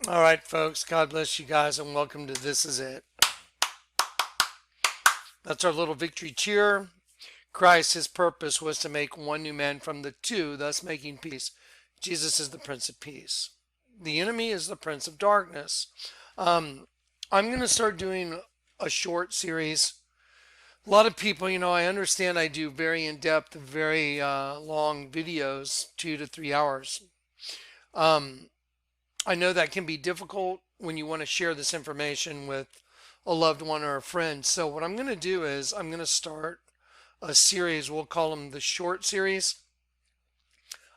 All right, folks. God bless you guys, and welcome to This Is It. That's our little victory cheer. Christ, his purpose was to make one new man from the two, thus making peace. Jesus is the Prince of Peace. The enemy is the Prince of Darkness. Um, I'm going to start doing a short series. A lot of people, I understand I do very in depth, very long videos, 2 to 3 hours. Um, I know that can be difficult when you want to share this information with a loved one or a friend. So, what I'm going to do is I'm going to start a series. We'll call them the short series.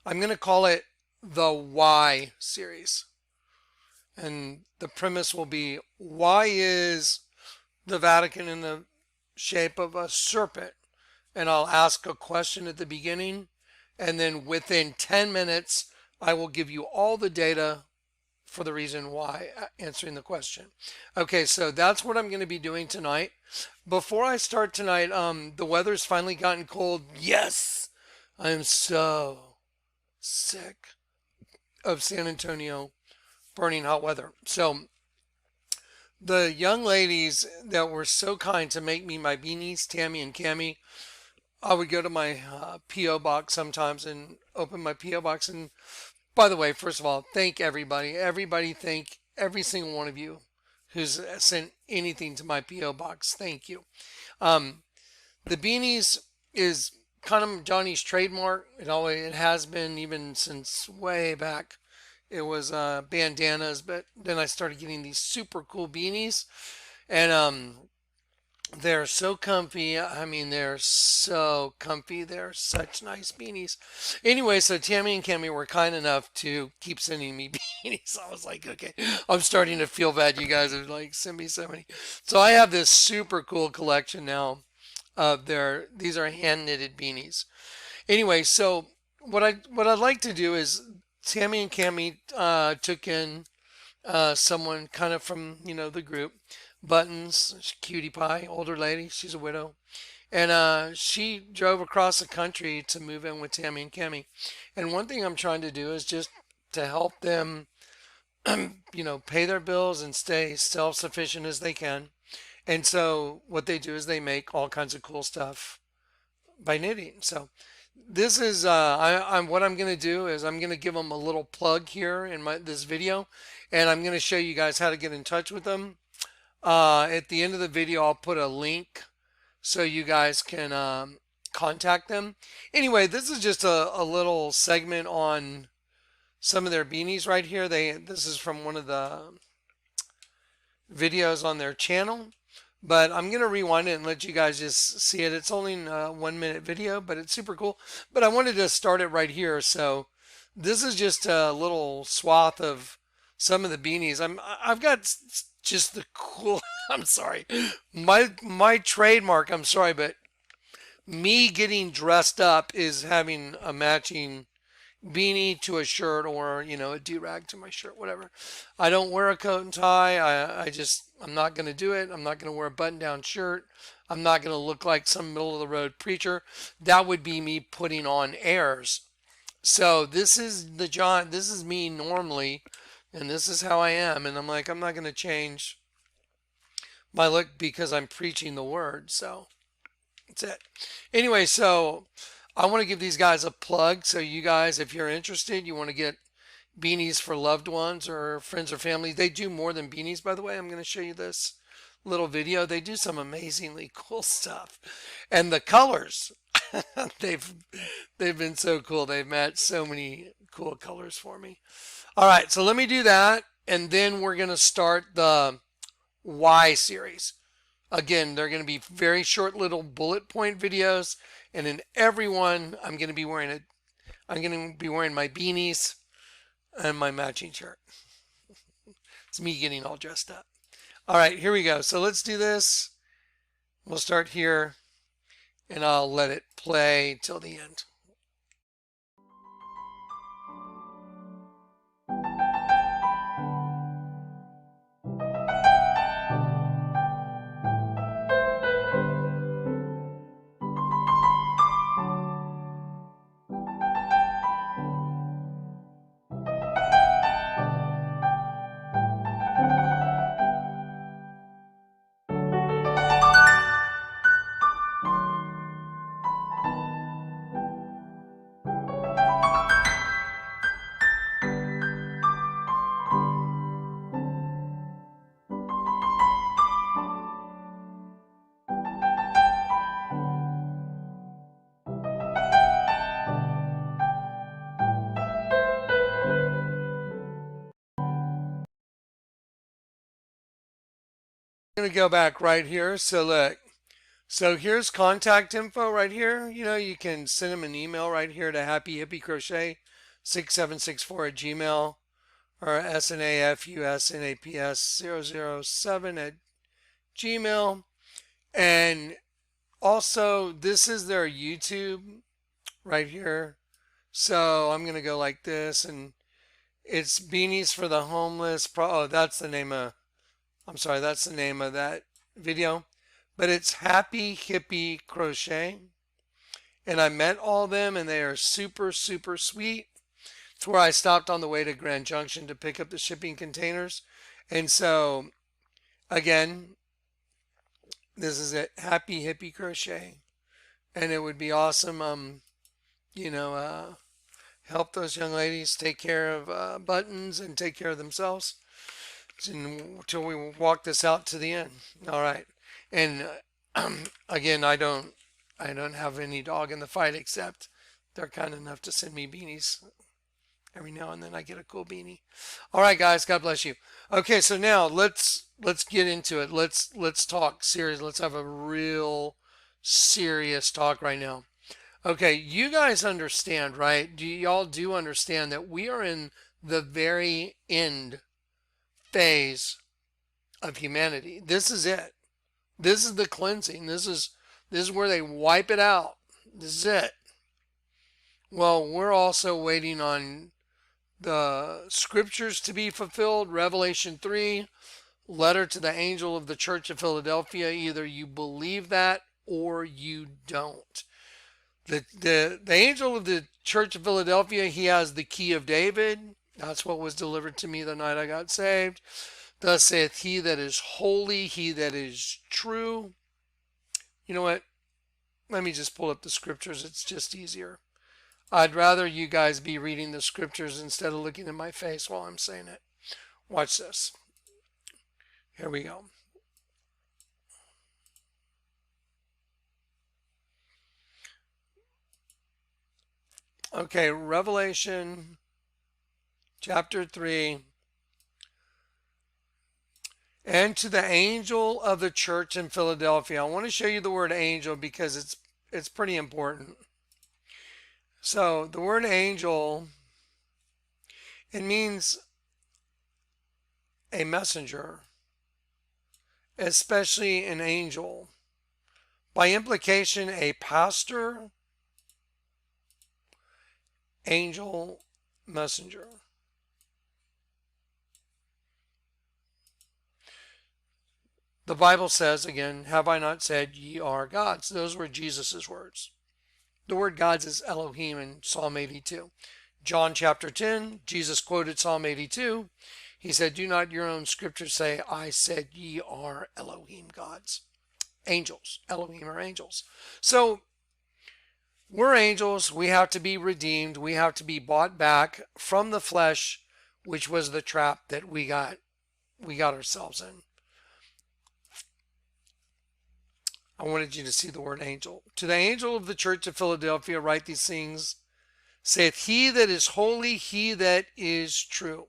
I'm going to call it the Why series. And the premise will be, why is the Vatican in the shape of a serpent? And I'll ask a question at the beginning, and then within 10 minutes, I will give you all the data for the reason why, answering the question. Okay, so that's what I'm going to be doing tonight. Before I start tonight, the weather's finally gotten cold. Yes, I am so sick of San Antonio burning hot weather. So the young ladies that were so kind to make me my beanies, Tammy and Cami, I would go to my P.O. box sometimes and open my P.O. box. And by the way, first of all, thank everybody. Everybody, thank every single one of you who's sent anything to my P.O. box. Thank you. Um, the beanies is kind of Johnny's trademark. It has been even since way back. It was bandanas, but then I started getting these super cool beanies, and they're so comfy. I mean, they're so comfy. They're such nice beanies. Anyway, so Tammy and Cami were kind enough to keep sending me beanies. I was like, okay, I'm starting to feel bad. You guys are like, send me so many. So I have this super cool collection now of these are hand knitted beanies. Anyway, so what I'd like to do is Tammy and Cami took in someone kind of from the group. Buttons, cutie pie, older lady. She's a widow, and she drove across the country to move in with Tammy and Cami. And one thing I'm trying to do is just to help them, pay their bills and stay self-sufficient as they can. And so what they do is they make all kinds of cool stuff by knitting. So this is I'm what I'm going to do is I'm going to give them a little plug here in this video, and I'm going to show you guys how to get in touch with them. At the end of the video, I'll put a link so you guys can contact them. Anyway, this is just a little segment on some of their beanies right here. This is from one of the videos on their channel, but I'm going to rewind it and let you guys just see it. It's only a 1 minute video, but it's super cool. But I wanted to start it right here. So this is just a little swath of some of the beanies. I've got just the cool. I'm sorry, my trademark. I'm sorry, but me getting dressed up is having a matching beanie to a shirt, or a do-rag to my shirt, whatever. I don't wear a coat and tie. I'm not going to do it. I'm not going to wear a button-down shirt. I'm not going to look like some middle-of-the-road preacher. That would be me putting on airs. So this is this is me normally, and this is how I am. And I'm like, I'm not going to change my look because I'm preaching the word. So that's it. Anyway, so I want to give these guys a plug. So you guys, if you're interested, you want to get beanies for loved ones or friends or family. They do more than beanies, by the way. I'm going to show you this little video. They do some amazingly cool stuff. And the colors, they've been so cool. They've matched so many cool colors for me. All right, so let me do that, and then we're going to start the Why series. Again, they're going to be very short little bullet point videos, and in every one I'm going to be wearing my beanies and my matching shirt. It's me getting all dressed up. All right, here we go. So let's do this. We'll start here, and I'll let it play till the end. I'm going to go back right here. So look, so here's contact info right here. You know, you can send them an email right here to happyhippiecrochet6764 at Gmail, or snafusnaps007 at Gmail. And also, this is their YouTube right here. So I'm going to go like this, and it's Beanies for the Homeless. Oh, that's the name of, I'm sorry, that's the name of that video. But it's Happy Hippie Crochet. And I met all of them, and they are super, super sweet. It's where I stopped on the way to Grand Junction to pick up the shipping containers. And so, again, this is it, Happy Hippie Crochet. And it would be awesome, you know, help those young ladies take care of buttons and take care of themselves until we walk this out to the end. All right. And again, I don't have any dog in the fight, except they're kind enough to send me beanies every now and then. I get a cool beanie. All right, guys, God bless you. Okay, so now let's get into it. Let's talk serious. Let's have a real serious talk right now. Okay, you guys understand, right? Y'all do understand that we are in the very end phase of humanity. This is it. This is the cleansing. This is where they wipe it out. This is it. Well, we're also waiting on the scriptures to be fulfilled. Revelation 3, letter to the angel of the church of Philadelphia. Either you believe that or you don't. The angel of the church of Philadelphia, he has the key of David. That's what was delivered to me the night I got saved. Thus saith he that is holy, he that is true. You know what? Let me just pull up the scriptures. It's just easier. I'd rather you guys be reading the scriptures instead of looking at my face while I'm saying it. Watch this. Here we go. Okay, Revelation chapter 3. And to the angel of the church in Philadelphia. I want to show you the word angel because it's pretty important. So the word angel, it means a messenger, especially an angel. By implication, a pastor, angel, messenger. The Bible says, again, have I not said ye are gods? Those were Jesus' words. The word gods is Elohim in Psalm 82. John chapter 10, Jesus quoted Psalm 82. He said, do not your own scriptures say, I said ye are Elohim gods. Angels. Elohim are angels. So we're angels. We have to be redeemed. We have to be bought back from the flesh, which was the trap that we got ourselves in. I wanted you to see the word angel. To the angel of the church of Philadelphia write these things, saith he that is holy, he that is true.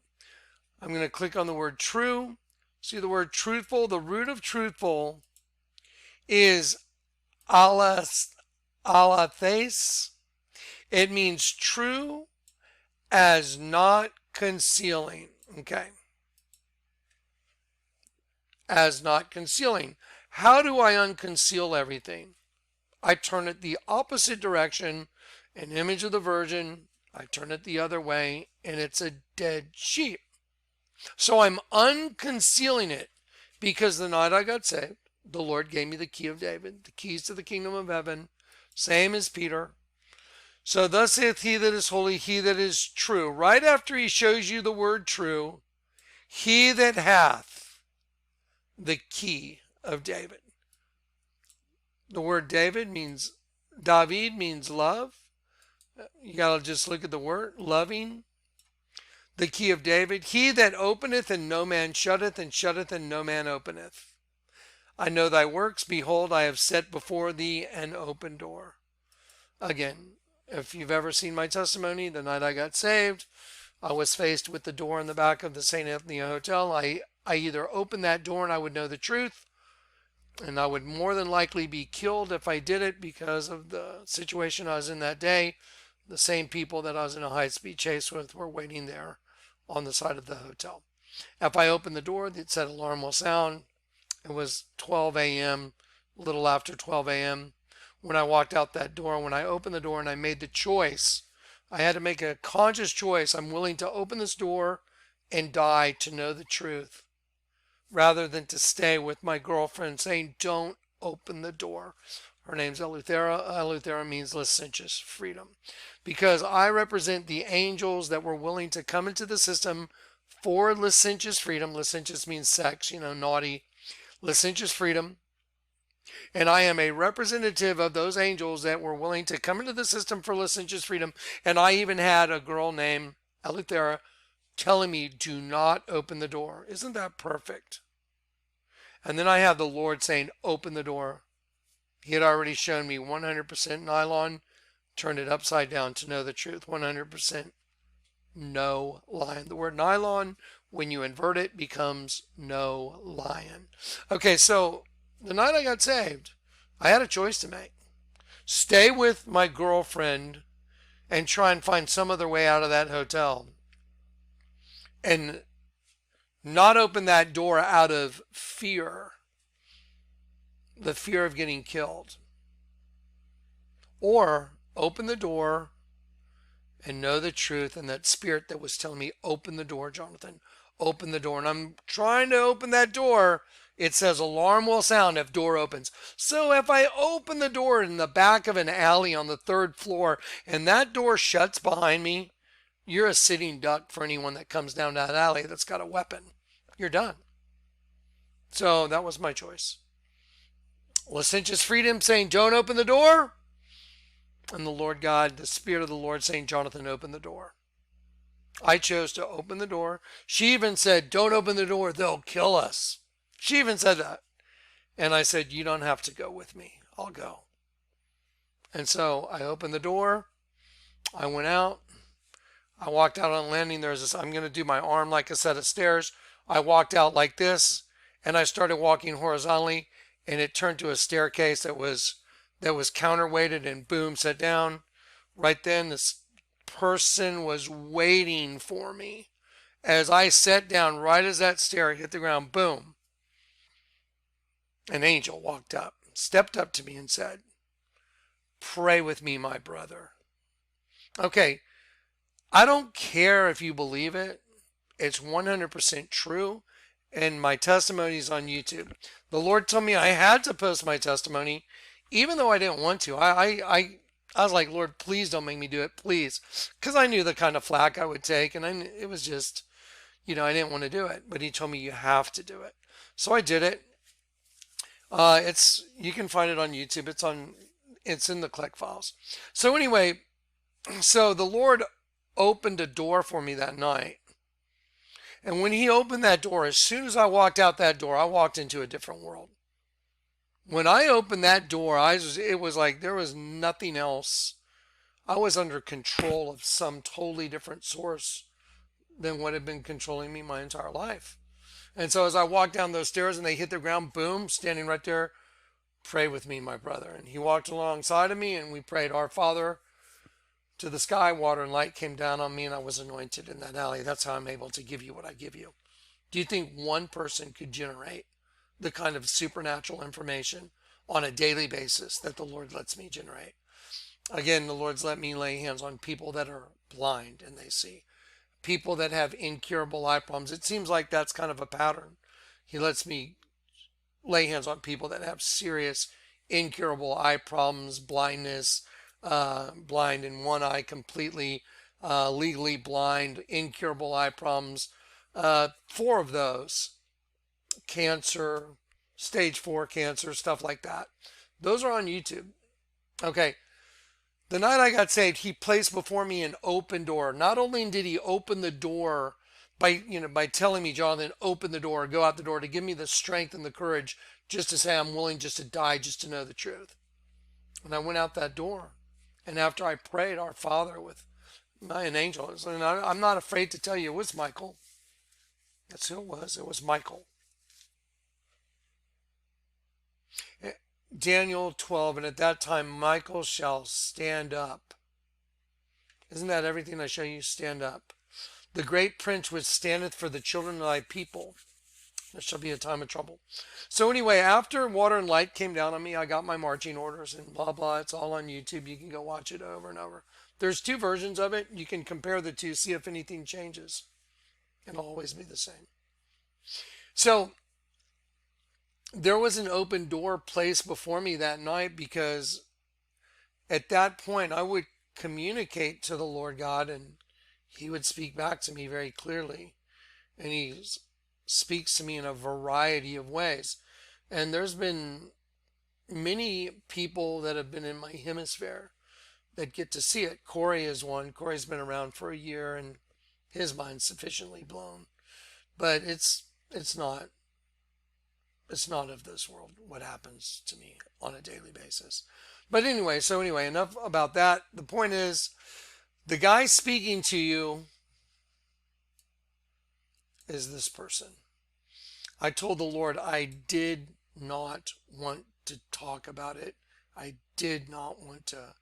I'm going to click on the word true. See the word truthful? The root of truthful is alathes. It means true as not concealing. Okay. As not concealing. How do I unconceal everything? I turn it the opposite direction, an image of the Virgin. I turn it the other way, and it's a dead sheep. So I'm unconcealing it because the night I got saved, the Lord gave me the key of David, the keys to the kingdom of heaven, same as Peter. So thus saith he that is holy, he that is true. Right after he shows you the word true, he that hath the key of David. The word David means, David means love. You got to just look at the word, loving. The key of David, he that openeth and no man shutteth, and shutteth and no man openeth. I know thy works, behold, I have set before thee an open door. Again, if you've ever seen my testimony, the night I got saved, I was faced with the door in the back of the St. Anthony Hotel. I either opened that door and I would know the truth, And I would more than likely be killed if I did it because of the situation I was in that day. The same people that I was in a high-speed chase with were waiting there on the side of the hotel. If I opened the door, it said alarm will sound. It was 12 a.m., a little after 12 a.m. when I walked out that door. When I opened the door and I made the choice, I had to make a conscious choice. I'm willing to open this door and die to know the truth rather than to stay with my girlfriend saying, don't open the door. Her name's Eleuthera. Eleuthera means licentious freedom. Because I represent the angels that were willing to come into the system for licentious freedom. Licentious means sex, naughty. Licentious freedom. And I am a representative of those angels that were willing to come into the system for licentious freedom. And I even had a girl named Eleuthera telling me, do not open the door. Isn't that perfect? And then I have the Lord saying, open the door. He had already shown me 100% nylon, turned it upside down to know the truth. 100% no lion. The word nylon, when you invert it, becomes no lion. Okay, so the night I got saved, I had a choice to make. Stay with my girlfriend and try and find some other way out of that hotel. And not open that door out of fear. The fear of getting killed. Or open the door and know the truth, and that spirit that was telling me, open the door, Jonathan, open the door. And I'm trying to open that door. It says alarm will sound if door opens. So if I open the door in the back of an alley on the 3rd floor and that door shuts behind me, you're a sitting duck for anyone that comes down that alley that's got a weapon. You're done. So that was my choice. Licentious freedom saying, don't open the door. And the Lord God, the Spirit of the Lord saying, Jonathan, open the door. I chose to open the door. She even said, don't open the door, they'll kill us. She even said that. And I said, you don't have to go with me. I'll go. And so I opened the door. I went out. I walked out on landing. There's this, I'm going to do my arm like a set of stairs. I walked out like this, and I started walking horizontally, and it turned to a staircase that was counterweighted, and boom, sat down. Right then, this person was waiting for me. As I sat down, right as that stair hit the ground, boom, an angel walked up, stepped up to me and said, pray with me, my brother. Okay, I don't care if you believe it. It's 100% true. And my testimony is on YouTube. The Lord told me I had to post my testimony, even though I didn't want to. I was like, Lord, please don't make me do it, please. Because I knew the kind of flack I would take. And it was just, I didn't want to do it. But he told me you have to do it. So I did it. You can find it on YouTube. It's in the Click Files. So anyway, so the Lord opened a door for me that night. And when he opened that door, as soon as I walked out that door, I walked into a different world. When I opened that door, it was like there was nothing else. I was under control of some totally different source than what had been controlling me my entire life. And so as I walked down those stairs and they hit the ground, boom, standing right there, pray with me, my brother. And he walked alongside of me and we prayed, Our Father, to the sky, water and light came down on me and I was anointed in that alley. That's how I'm able to give you what I give you. Do you think one person could generate the kind of supernatural information on a daily basis that the Lord lets me generate? Again, the Lord's let me lay hands on people that are blind and they see. People that have incurable eye problems. It seems like that's kind of a pattern. He lets me lay hands on people that have serious incurable eye problems, blindness, blind in one eye completely, legally blind, incurable eye problems. 4 of those, cancer, stage 4 cancer, stuff like that. Those are on YouTube. Okay. The night I got saved, he placed before me an open door. Not only did he open the door by telling me, Jonathan, open the door, go out the door, to give me the strength and the courage just to say I'm willing just to die, just to know the truth. And I went out that door. And after I prayed Our Father with an angel, and I'm not afraid to tell you it was Michael. That's who it was. It was Michael. Daniel 12, and at that time Michael shall stand up. Isn't that everything I show you? Stand up. The great prince which standeth for the children of thy people. There shall be a time of trouble. So anyway, after water and light came down on me, I got my marching orders and blah, blah. It's all on YouTube. You can go watch it over and over. There's two versions of it. You can compare the two, see if anything changes. It'll always be the same. So there was an open door placed before me that night, because at that point I would communicate to the Lord God and he would speak back to me very clearly. And he speaks to me in a variety of ways. And there's been many people that have been in my hemisphere that get to see it. Corey is one. Corey's been around for a year and his mind's sufficiently blown. But it's not of this world what happens to me on a daily basis. But anyway, enough about that. The point is, the guy speaking to you is this person. I told the Lord I did not want to talk about it. I did not want to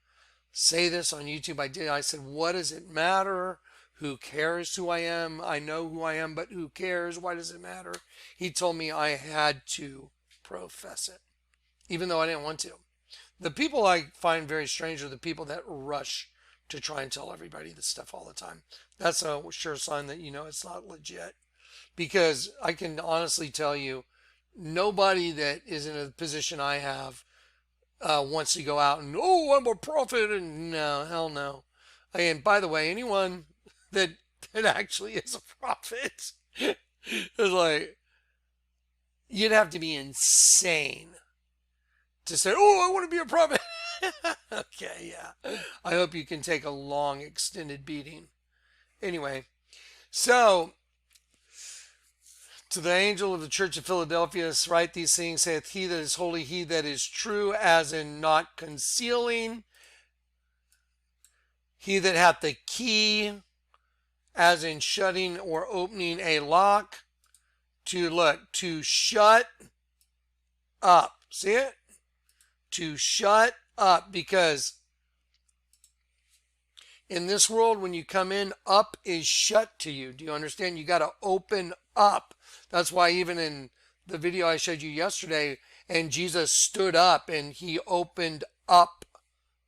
say this on YouTube. I said, what does it matter? Who cares who I am? I know who I am, but who cares? Why does it matter? He told me I had to profess it, even though I didn't want to. The people I find very strange are the people that rush to try and tell everybody this stuff all the time. That's a sure sign that you know it's not legit. Because I can honestly tell you, nobody that is in a position I have wants to go out and, oh, I'm a prophet, and no, hell no. And by the way, anyone that actually is a prophet is like, you'd have to be insane to say, oh, I want to be a prophet. Okay, yeah. I hope you can take a long, extended beating. Anyway, so to the angel of the church of Philadelphia, write these things, saith he that is holy, he that is true, as in not concealing, he that hath the key, as in shutting or opening a lock, to shut up. See it? To shut up, because in this world, when you come in, up is shut to you. Do you understand? You got to open up. That's why even in the video I showed you yesterday, and Jesus stood up and he opened up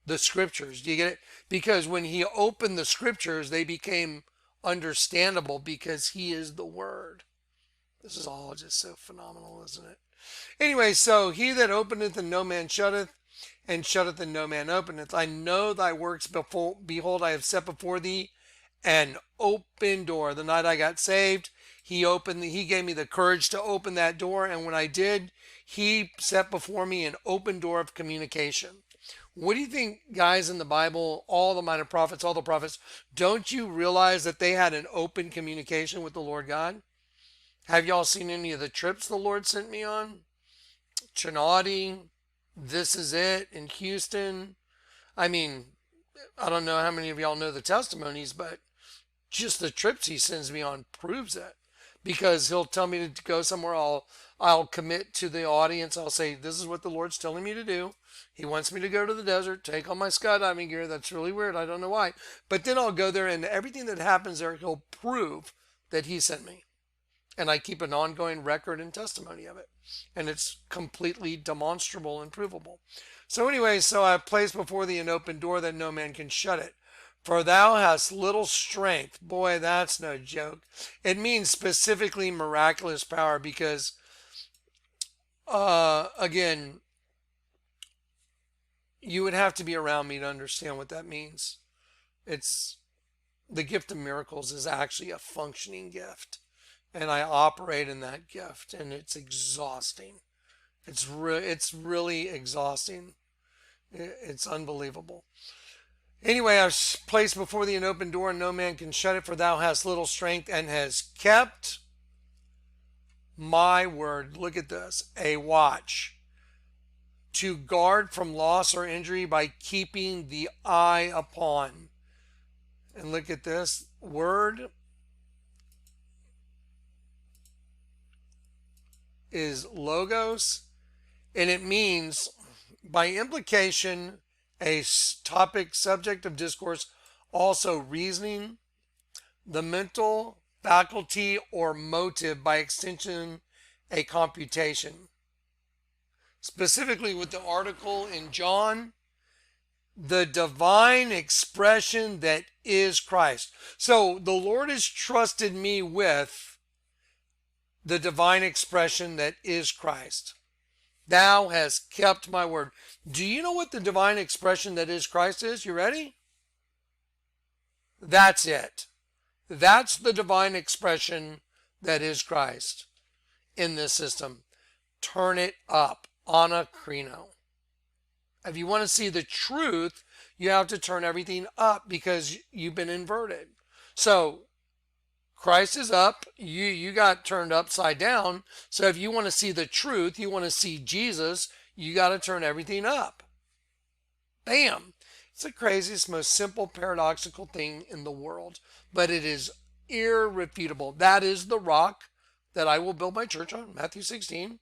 the scriptures. Do you get it? Because when he opened the scriptures, they became understandable because he is the Word. This is all just so phenomenal, isn't it? Anyway, so he that openeth and no man shutteth, and shutteth and no man openeth. I know thy works, behold, I have set before thee an open door. The night I got saved, he gave me the courage to open that door, and when I did, he set before me an open door of communication. What do you think, guys, in the Bible, all the minor prophets, all the prophets, don't you realize that they had an open communication with the Lord God? Have y'all seen any of the trips the Lord sent me on? Chinati, This Is It in Houston. I mean, I don't know how many of y'all know the testimonies, but just the trips he sends me on proves it. Because he'll tell me to go somewhere, I'll commit to the audience. I'll say, this is what the Lord's telling me to do. He wants me to go to the desert, take all my skydiving gear. That's really weird. I don't know why. But then I'll go there, and everything that happens there, he'll prove that he sent me. And I keep an ongoing record and testimony of it. And it's completely demonstrable and provable. So anyway, so I have placed before thee an open door that no man can shut it. For thou hast little strength. Boy, that's no joke. It means specifically miraculous power, because, again, you would have to be around me to understand what that means. It's the gift of miracles is actually a functioning gift. And I operate in that gift, and it's exhausting. It's really exhausting. It's unbelievable. Anyway, I've placed before thee an open door, and no man can shut it, for thou hast little strength, and hast kept my word. Look at this. A watch to guard from loss or injury by keeping the eye upon. And look at this. Word is logos, and it means By implication, a topic, subject of discourse, also reasoning, the mental faculty or motive, by extension, a computation. Specifically with the article in John, the divine expression that is Christ. So the Lord has trusted me with the divine expression that is Christ. Thou hast kept my word. Do you know what the divine expression that is Christ is? You ready? That's it. That's the divine expression that is Christ in this system. Turn it up. Anakrino. If you want to see the truth, you have to turn everything up because you've been inverted. So Christ is up, you got turned upside down. So if you want to see the truth, you want to see Jesus, you got to turn everything up. Bam. It's the craziest, most simple, paradoxical thing in the world, but it is irrefutable. That is the rock that I will build my church on, Matthew 16.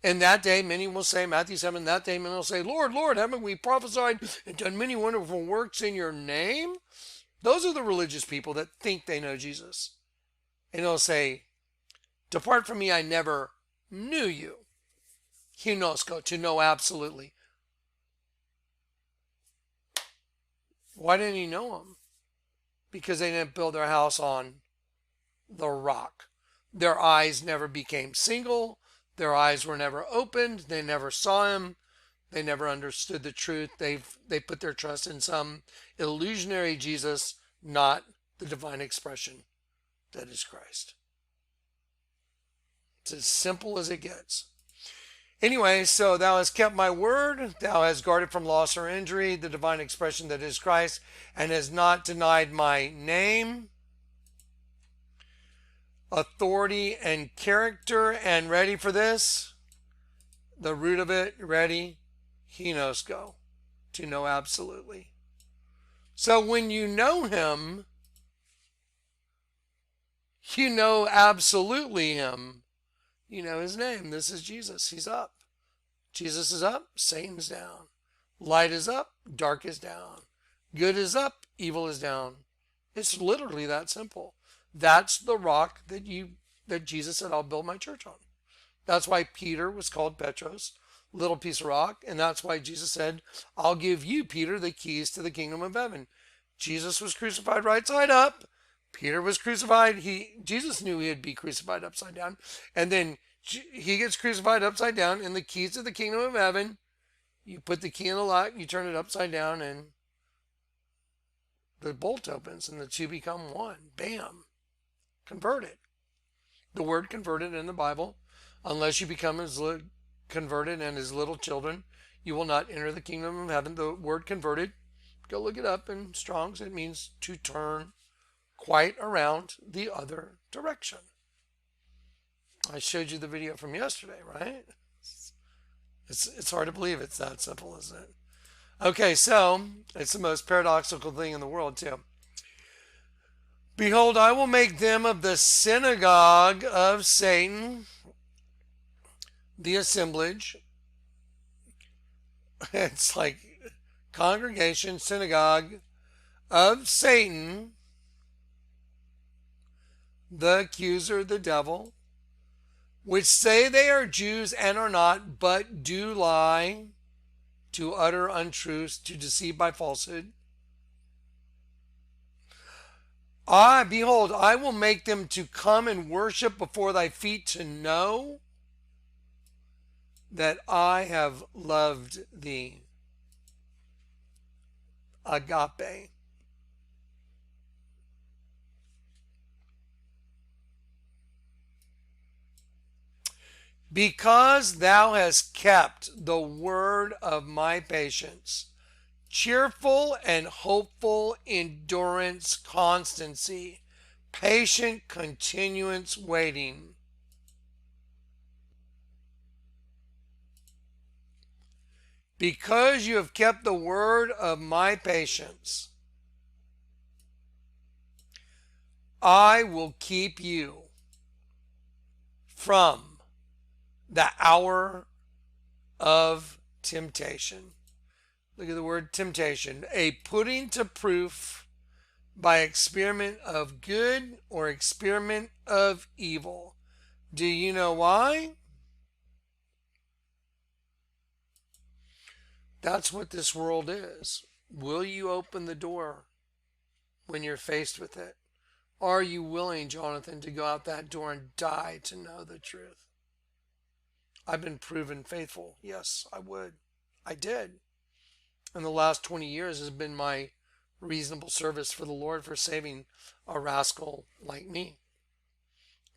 And that day, many will say, Matthew 7, that day many will say, Lord, Lord, haven't we prophesied and done many wonderful works in your name? Those are the religious people that think they know Jesus. And they'll say, depart from me, I never knew you. Ginosko, to know absolutely. Why didn't he know him? Because they didn't build their house on the rock. Their eyes never became single. Their eyes were never opened. They never saw him. They never understood the truth. They put their trust in some illusionary Jesus, not the divine expression that is Christ. It's as simple as it gets. Anyway, so thou hast kept my word. Thou hast guarded from loss or injury the divine expression that is Christ, and has not denied my name, authority, and character. And ready for this? The root of it, ready? Ginosko, to know absolutely. So when you know him, you know absolutely him. You know his name. This is Jesus. He's up. Jesus is up. Satan's down. Light is up. Dark is down. Good is up. Evil is down. It's literally that simple. That's the rock that Jesus said, I'll build my church on. That's why Peter was called Petros, little piece of rock. And that's why Jesus said, I'll give you, Peter, the keys to the kingdom of heaven. Jesus was crucified right side up. Peter was crucified. Jesus knew he'd be crucified upside down. And then he gets crucified upside down, and the keys to the kingdom of heaven, you put the key in the lock, you turn it upside down, and the bolt opens, and the two become one. Bam. Converted. The word converted in the Bible, unless you become as converted and as little children, you will not enter the kingdom of heaven. The word converted, go look it up in Strong's. It means to turn quite around the other direction. I showed you the video from yesterday, right? It's hard to believe it's that simple, isn't it? Okay, so it's the most paradoxical thing in the world, too. Behold, I will make them of the synagogue of Satan, the assemblage. It's like congregation, synagogue of Satan, the accuser, the devil, which say they are Jews and are not, but do lie, to utter untruths, to deceive by falsehood. Behold, I will make them to come and worship before thy feet, to know that I have loved thee. Agape. Because thou hast kept the word of my patience, cheerful and hopeful endurance, constancy, patient continuance, waiting. Because you have kept the word of my patience, I will keep you from the hour of temptation. Look at the word temptation. A putting to proof by experiment of good or experiment of evil. Do you know why? That's what this world is. Will you open the door when you're faced with it? Are you willing, Jonathan, to go out that door and die to know the truth? I've been proven faithful. Yes, I would. I did. And the last 20 years has been my reasonable service for the Lord for saving a rascal like me.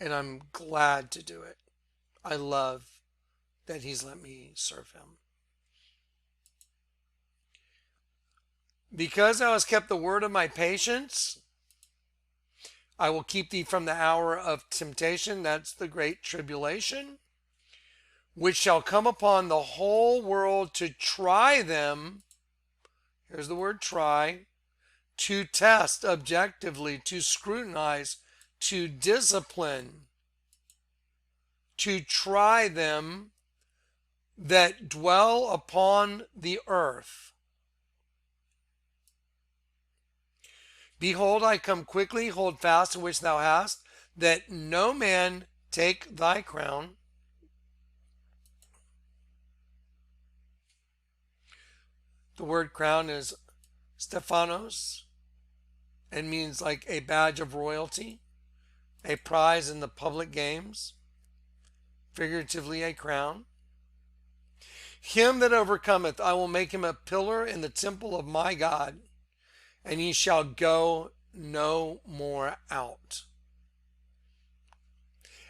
And I'm glad to do it. I love that He's let me serve Him. Because thou hast kept the word of my patience, I will keep thee from the hour of temptation. That's the great tribulation, which shall come upon the whole world to try them. Here's the word try. To test objectively, to scrutinize, to discipline, to try them that dwell upon the earth. Behold, I come quickly, hold fast in which thou hast, that no man take thy crown. The word crown is Stephanos and means like a badge of royalty, a prize in the public games, figuratively a crown. Him that overcometh, I will make him a pillar in the temple of my God, and he shall go no more out.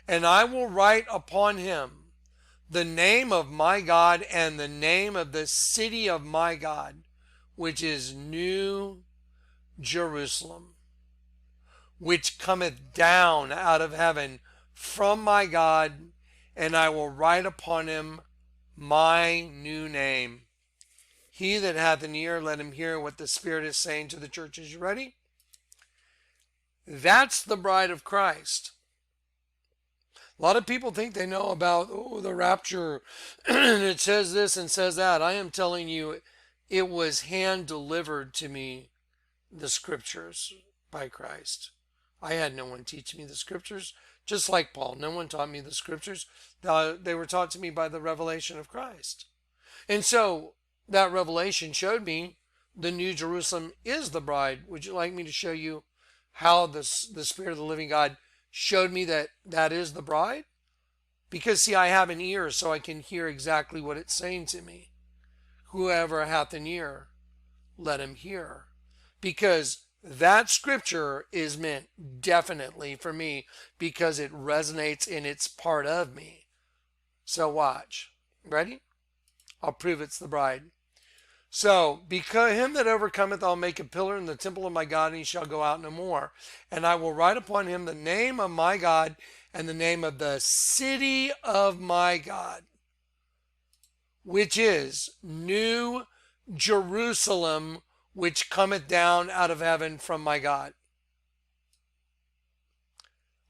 And I will write upon him the name of my God and the name of the city of my God, which is New Jerusalem, which cometh down out of heaven from my God, and I will write upon him my new name. He that hath an ear, let him hear what the Spirit is saying to the churches. You ready? That's the bride of Christ. A lot of people think they know about, the rapture, and it says this and says that. I am telling you, it was hand delivered to me, the scriptures, by Christ. I had no one teach me the scriptures, just like Paul. No one taught me the scriptures. They were taught to me by the revelation of Christ. And so that revelation showed me the New Jerusalem is the bride. Would you like me to show you how the Spirit of the living God showed me that that is the bride? Because, see, I have an ear so I can hear exactly what it's saying to me. Whoever hath an ear, let him hear. Because that scripture is meant definitely for me because it resonates and it's part of me. So watch. Ready? I'll prove it's the bride. So, because him that overcometh, I'll make a pillar in the temple of my God, and he shall go out no more. And I will write upon him the name of my God and the name of the city of my God, which is New Jerusalem, which cometh down out of heaven from my God.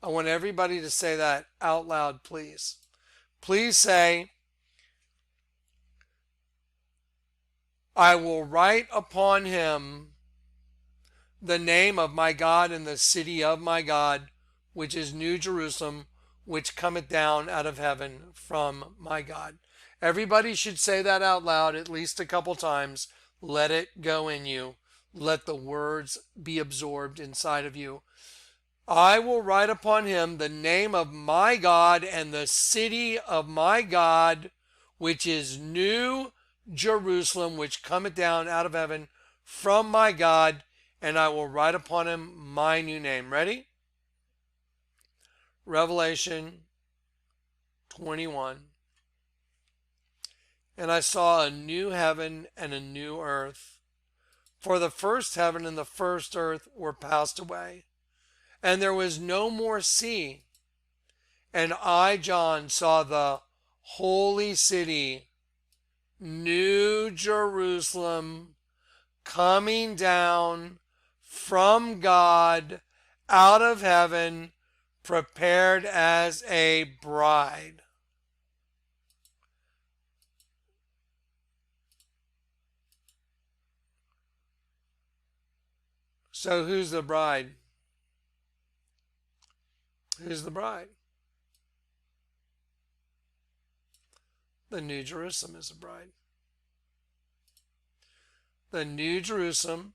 I want everybody to say that out loud, please. Please say, I will write upon him the name of my God and the city of my God, which is New Jerusalem, which cometh down out of heaven from my God. Everybody should say that out loud at least a couple times. Let it go in you. Let the words be absorbed inside of you. I will write upon him the name of my God and the city of my God, which is New Jerusalem, which cometh down out of heaven from my God, and I will write upon him my new name. Ready? Revelation 21. And I saw a new heaven and a new earth, for the first heaven and the first earth were passed away, and there was no more sea. And I, John, saw the holy city, New Jerusalem, coming down from God out of heaven, prepared as a bride. So who's the bride? Who's the bride? The New Jerusalem is a bride. The New Jerusalem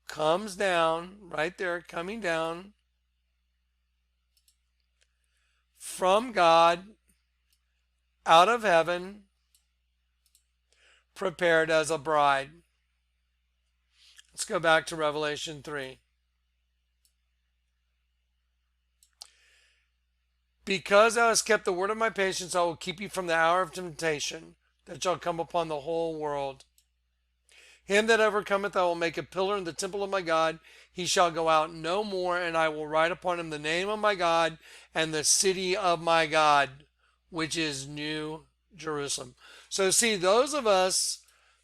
comes down, right there, coming down from God out of heaven, prepared as a bride. Let's go back to Revelation 3. Because thou hast kept the word of my patience, I will keep you from the hour of temptation that shall come upon the whole world. Him that overcometh I will make a pillar in the temple of my God. He shall go out no more, and I will write upon him the name of my God and the city of my God, which is New Jerusalem. So see, those of us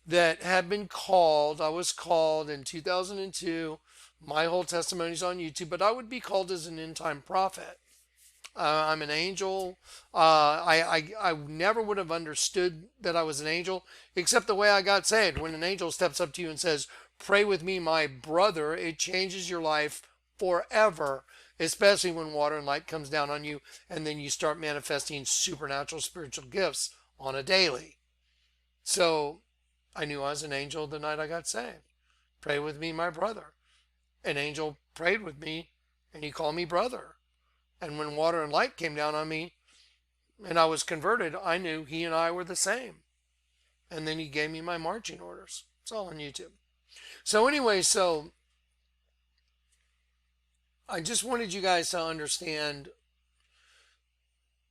that have been called, I was called in 2002, my whole testimony's on YouTube, but I would be called as an end-time prophet. I'm an angel. I never would have understood that I was an angel, except the way I got saved. When an angel steps up to you and says, "Pray with me, my brother," it changes your life forever, especially when water and light comes down on you, and then you start manifesting supernatural spiritual gifts on a daily. So I knew I was an angel the night I got saved. Pray with me, my brother. An angel prayed with me, and he called me brother. And when water and light came down on me and I was converted, I knew he and I were the same. And then he gave me my marching orders. It's all on YouTube. So anyway, I just wanted you guys to understand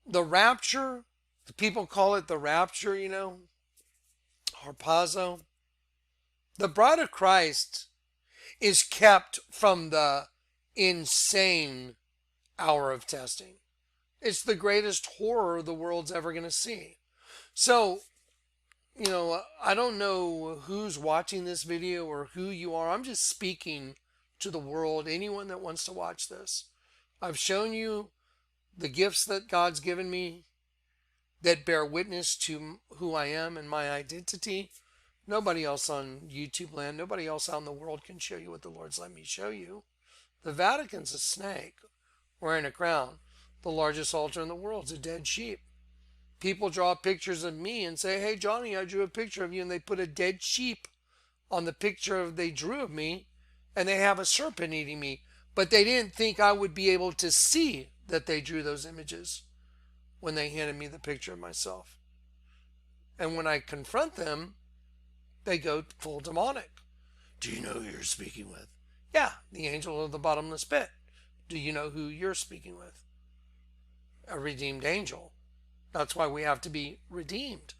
the rapture. The people call it the rapture, harpazo. The bride of Christ is kept from the insane hour of testing. It's the greatest horror the world's ever going to see. So, I don't know who's watching this video or who you are. I'm just speaking to the world, anyone that wants to watch this. I've shown you the gifts that God's given me that bear witness to who I am and my identity. Nobody else on YouTube land, nobody else out in the world can show you what the Lord's let me show you. The Vatican's a snake wearing a crown. The largest altar in the world is a dead sheep. People draw pictures of me and say, "Hey, Johnny, I drew a picture of you," and they put a dead sheep on the picture they drew of me, and they have a serpent eating me. But they didn't think I would be able to see that they drew those images when they handed me the picture of myself. And when I confront them, they go full demonic. "Do you know who you're speaking with?" "Yeah, the angel of the bottomless pit." "Do you know who you're speaking with?" "A redeemed angel." That's why we have to be redeemed.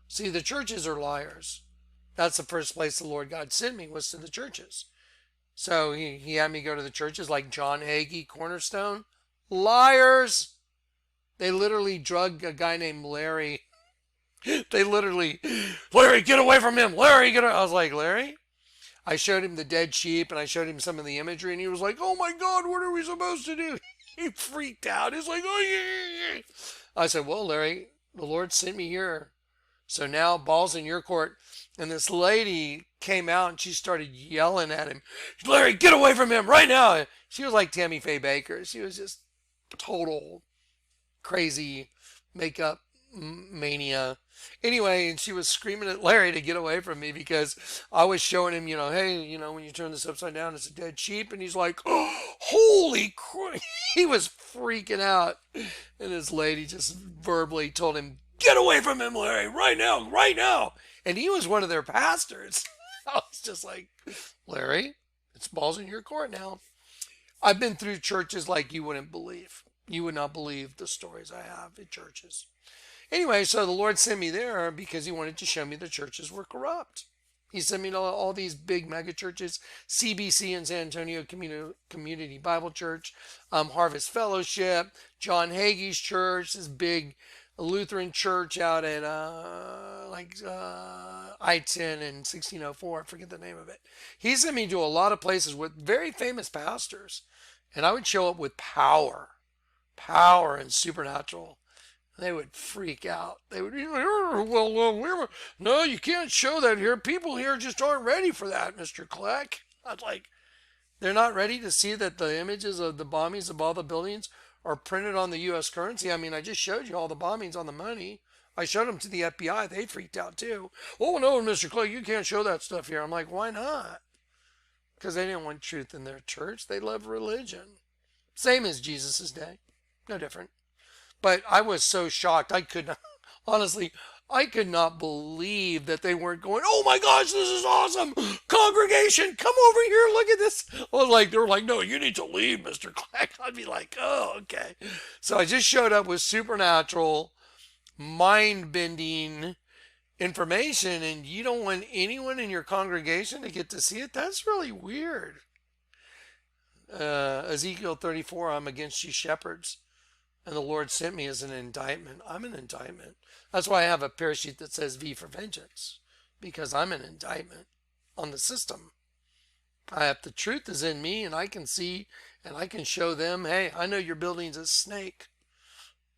See, the churches are liars. That's the first place the Lord God sent me, was to the churches. So he had me go to the churches like John Hagee, Cornerstone. Liars! They literally drugged a guy named Larry. They literally, "Larry, get away from him! Larry, get away!" I was like, "Larry?" I showed him the dead sheep and I showed him some of the imagery, and he was like, "Oh my God, what are we supposed to do?" He freaked out. He's like, "Oh yeah." I said, "Well, Larry, the Lord sent me here. So now ball's in your court." And this lady came out and she started yelling at him, "Larry, get away from him right now." She was like Tammy Faye Baker. She was just total crazy makeup mania. Anyway, and she was screaming at Larry to get away from me because I was showing him, "Hey, when you turn this upside down, it's a dead sheep." And he's like, "Oh, holy crap." He was freaking out. And this lady just verbally told him, "Get away from him, Larry, right now, right now." And he was one of their pastors. I was just like, "Larry, it's balls in your court now." I've been through churches like you wouldn't believe. You would not believe the stories I have at churches. Anyway, so the Lord sent me there because he wanted to show me the churches were corrupt. He sent me to all these big mega churches, CBC in San Antonio Community Bible Church, Harvest Fellowship, John Hagee's church, this big Lutheran church out at I-10 and 1604. I forget the name of it. He sent me to a lot of places with very famous pastors, and I would show up with power and supernatural. They would freak out. They would be like, "Well, no, you can't show that here. People here just aren't ready for that, Mr. Kleck." I was like, they're not ready to see that the images of the bombings of all the buildings are printed on the U.S. currency. I mean, I just showed you all the bombings on the money. I showed them to the FBI. They freaked out too. Oh no, Mr. Clay, you can't show that stuff here. I'm like, why not? Because they didn't want truth in their church. They love religion. Same as Jesus's day. No different. But I was so shocked. I could not, honestly, I could not believe that they weren't going, oh my gosh, this is awesome. Congregation, come over here. Look at this. I was like, they were like, no, you need to leave, Mr. Clack. I'd be like, oh, okay. So I just showed up with supernatural, mind-bending information, and you don't want anyone in your congregation to get to see it? That's really weird. Ezekiel 34, I'm against you shepherds. And the Lord sent me as an indictment. I'm an indictment. That's why I have a parachute that says V for vengeance, because I'm an indictment on the system. The truth is in me, and I can see and I can show them, hey, I know your building's a snake.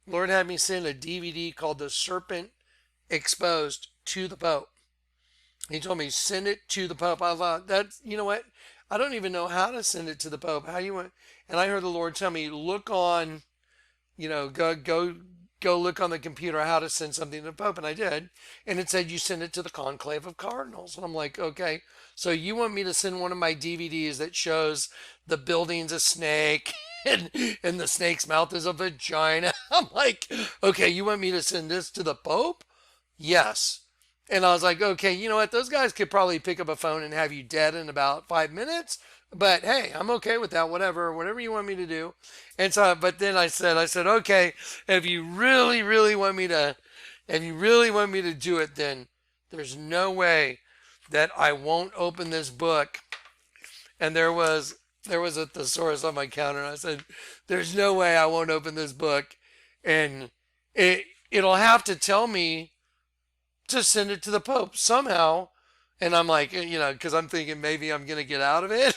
Lord had me send a DVD called The Serpent Exposed to the Pope. He told me, send it to the Pope. I thought, that's, you know what? I don't even know how to send it to the Pope. How you want? And I heard the Lord tell me, look on, go look on the computer how to send something to the Pope. And I did. And it said, you send it to the Conclave of Cardinals. And I'm like, okay, so you want me to send one of my DVDs that shows the building's a snake and the snake's mouth is a vagina? I'm like, okay, you want me to send this to the Pope? Yes. And I was like, okay, you know what? Those guys could probably pick up a phone and have you dead in about 5 minutes. But hey, I'm okay with that. Whatever you want me to do. And so, but then I said, okay, if you really want me to do it, then there's no way that I won't open this book. And there was a thesaurus on my counter, and I said, there's no way I won't open this book. And it'll have to tell me to send it to the Pope somehow. And I'm like, because I'm thinking maybe I'm going to get out of it.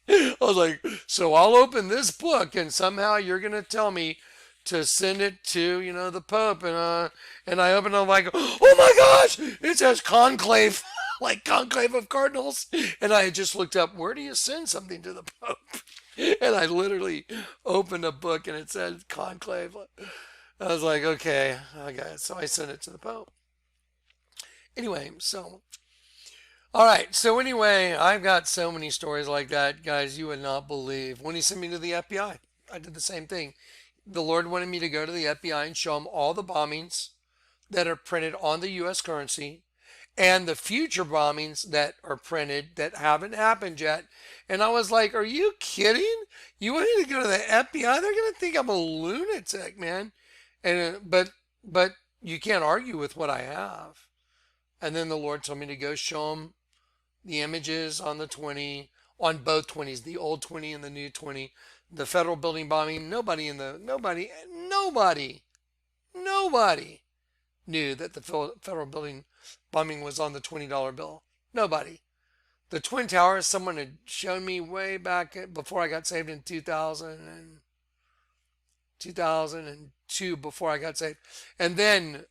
I was like, so I'll open this book and somehow you're going to tell me to send it to, the Pope. And I open it, I'm like, oh my gosh, it says conclave, like Conclave of Cardinals. And I had just looked up, where do you send something to the Pope? And I literally opened a book and it said conclave. I was like, okay, so I sent it to the Pope. Anyway, I've got so many stories like that, guys, you would not believe. When he sent me to the FBI, I did the same thing. The Lord wanted me to go to the FBI and show him all the bombings that are printed on the U.S. currency and the future bombings that are printed that haven't happened yet. And I was like, are you kidding? You want me to go to the FBI? They're going to think I'm a lunatic, man. And but you can't argue with what I have. And then the Lord told me to go show him the images on the 20, on both 20s, the old 20 and the new 20, the federal building bombing. Nobody knew that the federal building bombing was on the $20 bill. Nobody. The Twin Towers, someone had shown me way back before I got saved in 2002, before I got saved. And then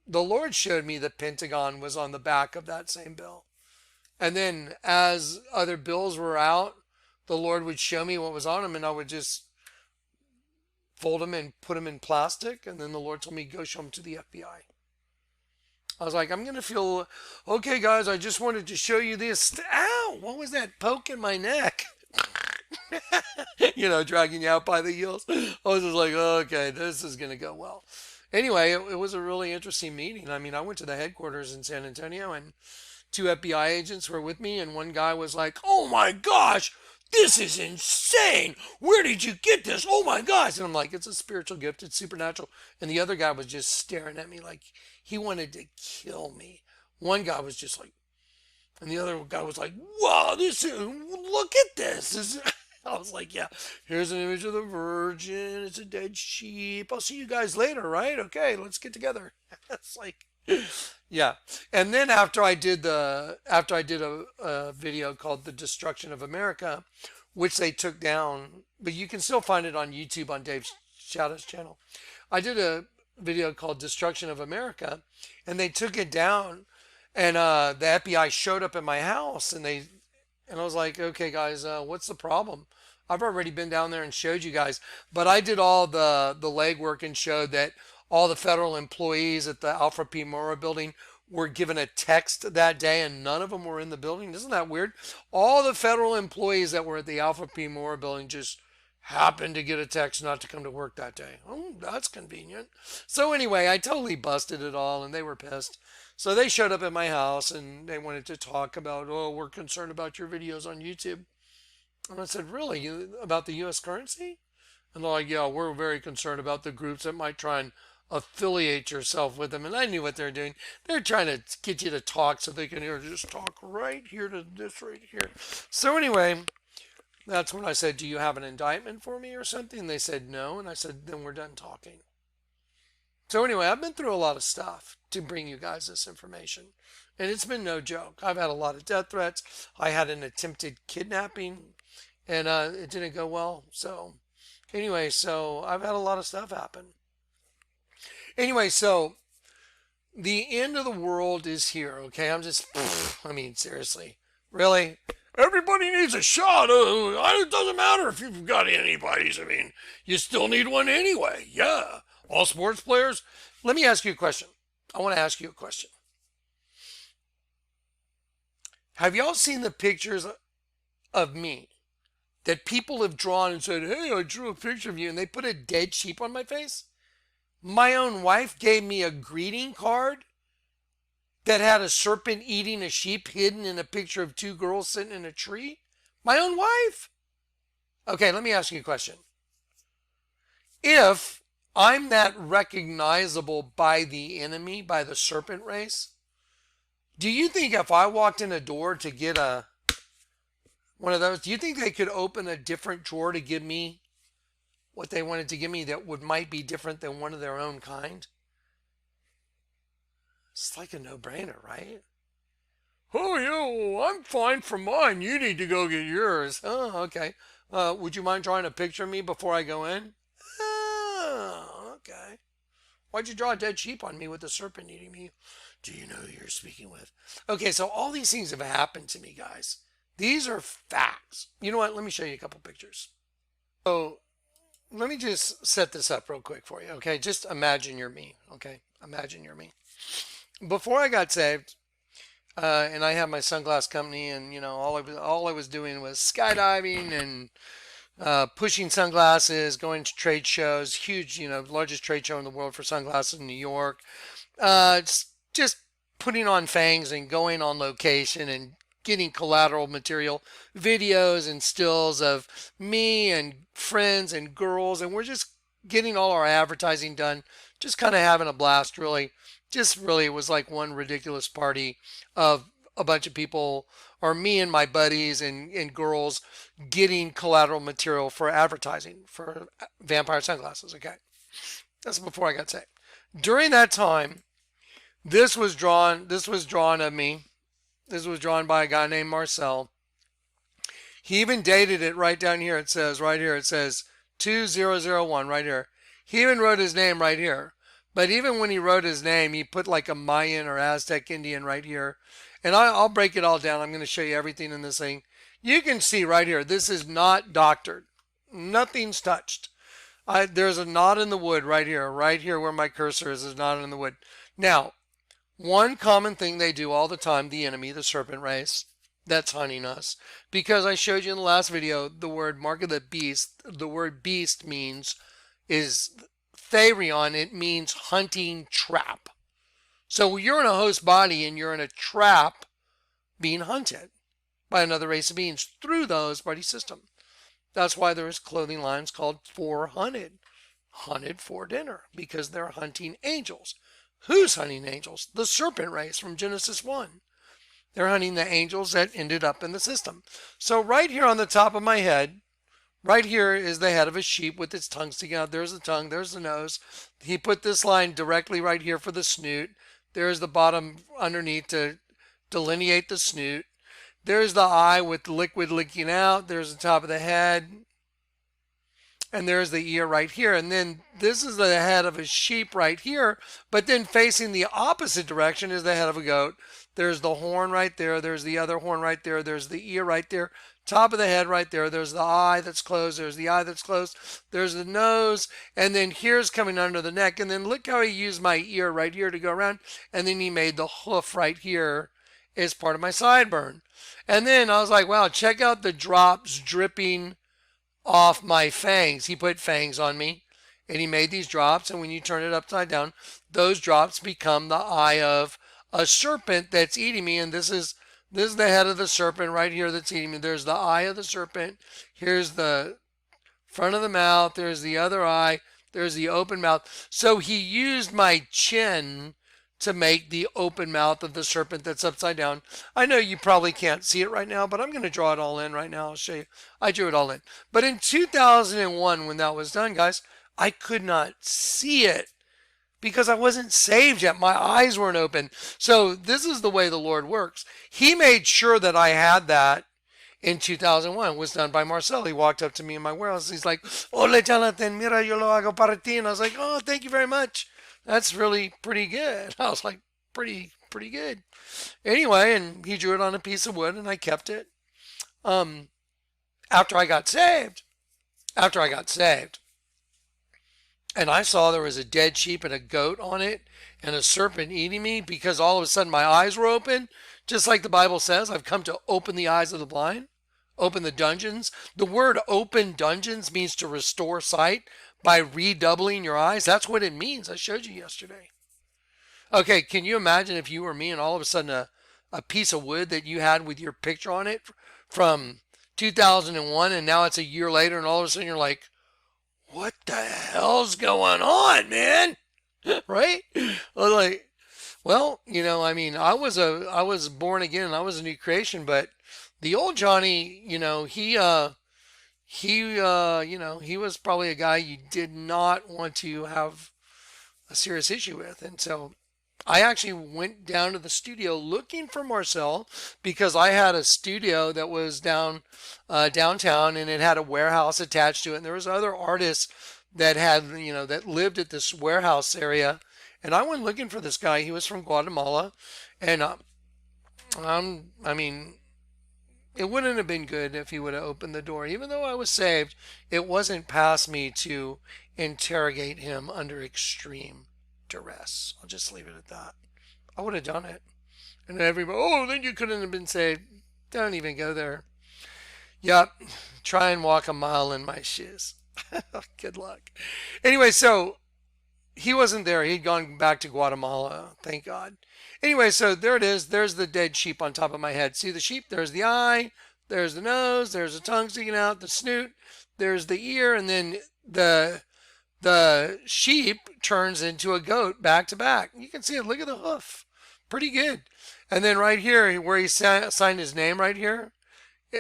the Lord showed me the Pentagon was on the back of that same bill. And then as other bills were out, the Lord would show me what was on them, and I would just fold them and put them in plastic. And then the Lord told me, go show them to the FBI. I was like, I'm going to feel, okay, guys, I just wanted to show you this. Ow, what was that poke in my neck? Dragging you out by the heels. I was just like, okay, this is going to go well. Anyway, it was a really interesting meeting. I mean, I went to the headquarters in San Antonio, and 2 FBI agents were with me, and one guy was like, oh my gosh, this is insane. Where did you get this? Oh my gosh. And I'm like, it's a spiritual gift. It's supernatural. And the other guy was just staring at me like he wanted to kill me. One guy was just like, and the other guy was like, wow, look at this. I was like, yeah, here's an image of the Virgin. It's a dead sheep. I'll see you guys later, right? Okay, let's get together. It's like, yeah. And then after I did a video called The Destruction of America, which they took down, but you can still find it on YouTube on Dave Shadow's channel. I did a video called Destruction of America, and they took it down, and the FBI showed up at my house, and And I was like, okay, guys, what's the problem? I've already been down there and showed you guys, but I did all the legwork and showed that all the federal employees at the Alfred P. Murrah building were given a text that day, and none of them were in the building. Isn't that weird? All the federal employees that were at the Alfred P. Murrah building just happened to get a text not to come to work that day. Oh, that's convenient. So anyway, I totally busted it all, and they were pissed. So they showed up at my house and they wanted to talk about, oh, we're concerned about your videos on YouTube. And I said, really? About the US currency? And they're like, yeah, we're very concerned about the groups that might try and affiliate yourself with them. And I knew what they're doing. They're trying to get you to talk so they can just talk right here to this right here. So anyway, that's when I said, do you have an indictment for me or something? They said no. And I said, then we're done talking. So anyway, I've been through a lot of stuff to bring you guys this information. And it's been no joke. I've had a lot of death threats. I had an attempted kidnapping and it didn't go well. So anyway, so I've had a lot of stuff happen. Anyway, so the end of the world is here. Okay, I mean, seriously, really? Everybody needs a shot. It doesn't matter if you've got antibodies. I mean, you still need one anyway. Yeah. All sports players. Let me ask you a question. I want to ask you a question. Have y'all seen the pictures of me that people have drawn and said, hey, I drew a picture of you, and they put a dead sheep on my face? My own wife gave me a greeting card that had a serpent eating a sheep hidden in a picture of two girls sitting in a tree. My own wife. Okay, let me ask you a question. If I'm that recognizable by the enemy, by the serpent race, do you think if I walked in a door to get one of those, do you think they could open a different drawer to give me what they wanted to give me that might be different than one of their own kind? It's like a no-brainer, right? Oh, yeah, I'm fine for mine. You need to go get yours. Oh, okay. Would you mind drawing a picture of me before I go in? Oh, okay. Why'd you draw a dead sheep on me with a serpent eating me? Do you know who you're speaking with? Okay, so all these things have happened to me, guys. These are facts. You know what? Let me show you a couple pictures. So let me just set this up real quick for you, okay? Just imagine you're me, okay? Imagine you're me. Before I got saved, and I had my sunglass company, and all I was doing was skydiving and pushing sunglasses, going to trade shows, huge, largest trade show in the world for sunglasses in New York. Just putting on fangs and going on location and getting collateral material, videos and stills of me and friends and girls, and we're just getting all our advertising done, just kind of having a blast, really. Just really, it was like one ridiculous party of a bunch of people, or me and my buddies and girls getting collateral material for advertising for Vampire sunglasses. Okay, that's before I got saved. During that time, this was drawn of me. This was drawn by a guy named Marcel. He even dated it right down here. It says 2001 right here. He even wrote his name right here. But even when he wrote his name, he put like a Mayan or Aztec Indian right here. And I'll break it all down. I'm going to show you everything in this thing. You can see right here, this is not doctored. Nothing's touched. There's a knot in the wood right here where my cursor is a knot in the wood. Now, one common thing they do all the time, the enemy, the serpent race, that's hunting us. Because I showed you in the last video, the word mark of the beast, the word beast is Therion, it means hunting trap. So you're in a host body and you're in a trap being hunted by another race of beings through the host body system. That's why there's clothing lines called For Hunted. Hunted for dinner, because they're hunting angels. Who's hunting angels? The serpent race from Genesis 1. They're hunting the angels that ended up in the system. So right here on the top of my head, right here is the head of a sheep with its tongue sticking out. There's the tongue, there's the nose. He put this line directly right here for the snoot. There's the bottom underneath to delineate the snoot. There's the eye with the liquid leaking out. There's the top of the head. and there's the ear right here. And then this is the head of a sheep right here. But then facing the opposite direction is the head of a goat. There's the horn right there. There's the other horn right there. There's the ear right there. Top of the head right there. There's the eye that's closed. There's the eye that's closed. There's the nose. And then here's coming under the neck. And then look how he used my ear right here to go around. And then he made the hoof right here as part of my sideburn. And then I was like, wow, check out the drops dripping off my fangs. He put fangs on me and he made these drops. And when you turn it upside down, those drops become the eye of a serpent that's eating me. And this is the head of the serpent right here that's eating me. There's the eye of the serpent. Here's the front of the mouth. There's the other eye. There's the open mouth. So he used my chin to make the open mouth of the serpent that's upside down. I know you probably can't see it right now, but I'm going to draw it all in right now. I'll show you. I drew it all in. But in 2001, when that was done, guys, I could not see it because I wasn't saved yet. My eyes weren't open. So this is the way the Lord works. He made sure that I had that in 2001. It was done by Marcel. He walked up to me in my warehouse. He's like, "Ole, Jonathan, mira, yo lo hago para ti." And I was like, "Oh, thank you very much. That's really pretty good." I was like, pretty good. Anyway, and he drew it on a piece of wood and I kept it. After I got saved, and I saw there was a dead sheep and a goat on it and a serpent eating me because all of a sudden my eyes were open. Just like the Bible says, I've come to open the eyes of the blind, open the dungeons. The word open dungeons means to restore sight by redoubling your eyes. That's what it means. I showed you yesterday. Okay, can you imagine if you were me and all of a sudden a piece of wood that you had with your picture on it from 2001 and now it's a year later and all of a sudden you're like, what the hell's going on, man? Right? Like, well, I mean, I was born again. I was a new creation, but the old Johnny, he was probably a guy you did not want to have a serious issue with. And so I actually went down to the studio looking for Marcel because I had a studio that was downtown and it had a warehouse attached to it. And there was other artists that had, that lived at this warehouse area. And I went looking for this guy. He was from Guatemala. And I mean, it wouldn't have been good if he would have opened the door. Even though I was saved, it wasn't past me to interrogate him under extreme duress. I'll just leave it at that. I would have done it. And everybody, oh, then you couldn't have been saved. Don't even go there. Yep. Try and walk a mile in my shoes. Good luck. Anyway, so he wasn't there. He'd gone back to Guatemala. Thank God. Anyway, so there it is. There's the dead sheep on top of my head. See the sheep? There's the eye. There's the nose. There's the tongue sticking out. The snoot. There's the ear. And then the sheep turns into a goat back to back. You can see it. Look at the hoof. Pretty good. And then right here where he signed his name right here,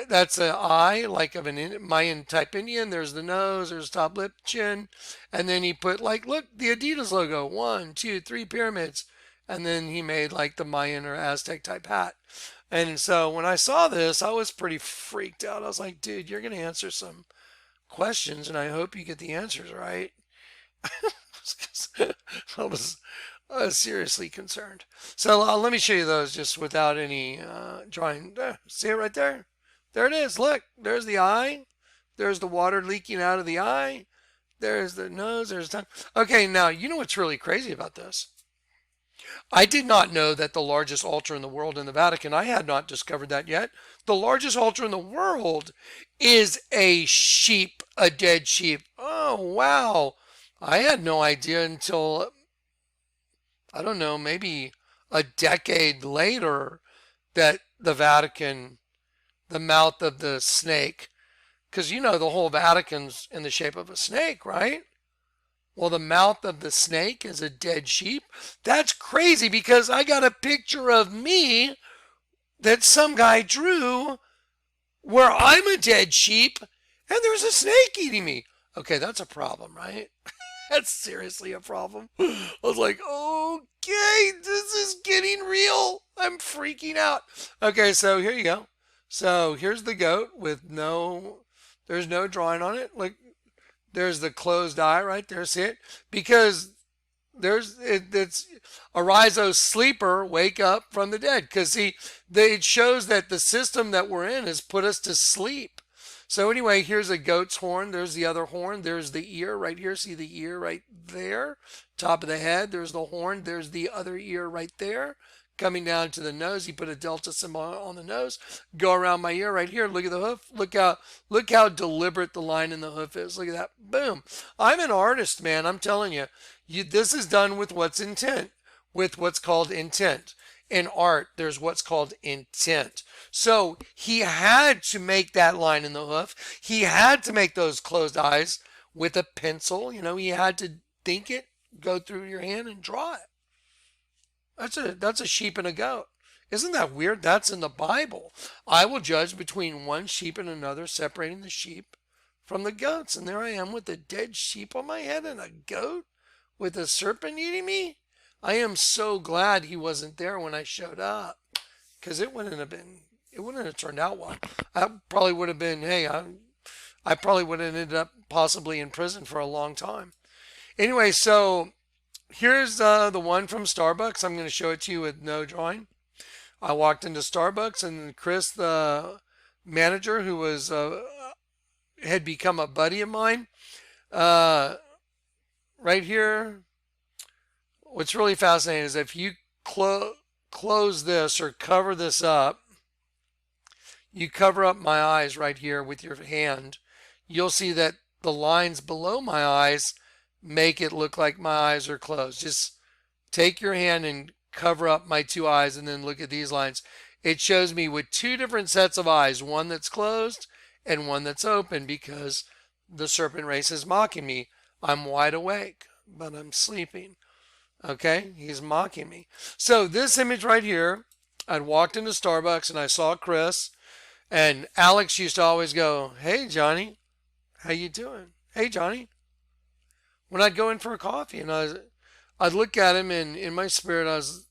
that's an eye like of an Mayan type Indian. There's the nose. There's top lip, chin. And then he put look, the Adidas logo. 1, 2, 3 pyramids. And then he made like the Mayan or Aztec type hat. And so when I saw this, I was pretty freaked out. I was like, dude, you're going to answer some questions and I hope you get the answers right. I was seriously concerned. So let me show you those just without any drawing. See it right there? There it is. Look, there's the eye. There's the water leaking out of the eye. There's the nose. There's the tongue. Okay, now, you know what's really crazy about this? I did not know that the largest altar in the world in the Vatican, I had not discovered that yet. The largest altar in the world is a sheep, a dead sheep. Oh, wow. I had no idea until, I don't know, maybe a decade later that the Vatican, the mouth of the snake, because the whole Vatican's in the shape of a snake, right? Well, the mouth of the snake is a dead sheep. That's crazy because I got a picture of me that some guy drew where I'm a dead sheep and there's a snake eating me. Okay, that's a problem, right? That's seriously a problem. I was like, okay, this is getting real. I'm freaking out. Okay, so here you go. So here's the goat with there's no drawing on it. Like, There's the closed eye right there. See it? Because it's arise, O sleeper, wake up from the dead. Because see, it shows that the system that we're in has put us to sleep. So anyway, here's a goat's horn. There's the other horn. There's the ear right here. See the ear right there? Top of the head. There's the horn. There's the other ear right there. Coming down to the nose. He put a delta symbol on the nose. Go around my ear right here. Look at the hoof. Look how deliberate the line in the hoof is. Look at that. Boom. I'm an artist, man. I'm telling you. This is done with what's called intent. In art, there's what's called intent. So he had to make that line in the hoof. He had to make those closed eyes with a pencil. He had to think it, go through your hand and draw it. That's a sheep and a goat. Isn't that weird? That's in the Bible. I will judge between one sheep and another, separating the sheep from the goats. And there I am with a dead sheep on my head and a goat with a serpent eating me. I am so glad he wasn't there when I showed up, because it wouldn't have turned out well. I probably would have been, I probably would have ended up possibly in prison for a long time. Anyway, so here's the one from Starbucks. I'm going to show it to you with no drawing. I walked into Starbucks and Chris, the manager, who was had become a buddy of mine, right here. What's really fascinating is if you close this or cover this up, you cover up my eyes right here with your hand, you'll see that the lines below my eyes make it look like my eyes are closed. Just take your hand and cover up my two eyes and then look at these lines. It shows me with two different sets of eyes, one that's closed and one that's open, because the serpent race is mocking me. I'm wide awake, but I'm sleeping. Okay, he's mocking me. So this image right here, I'd walked into Starbucks and I saw Chris, and Alex used to always go, "Hey Johnny, how you doing? Hey Johnny." When I'd go in for a coffee, and I'd look at him, and in my spirit I was,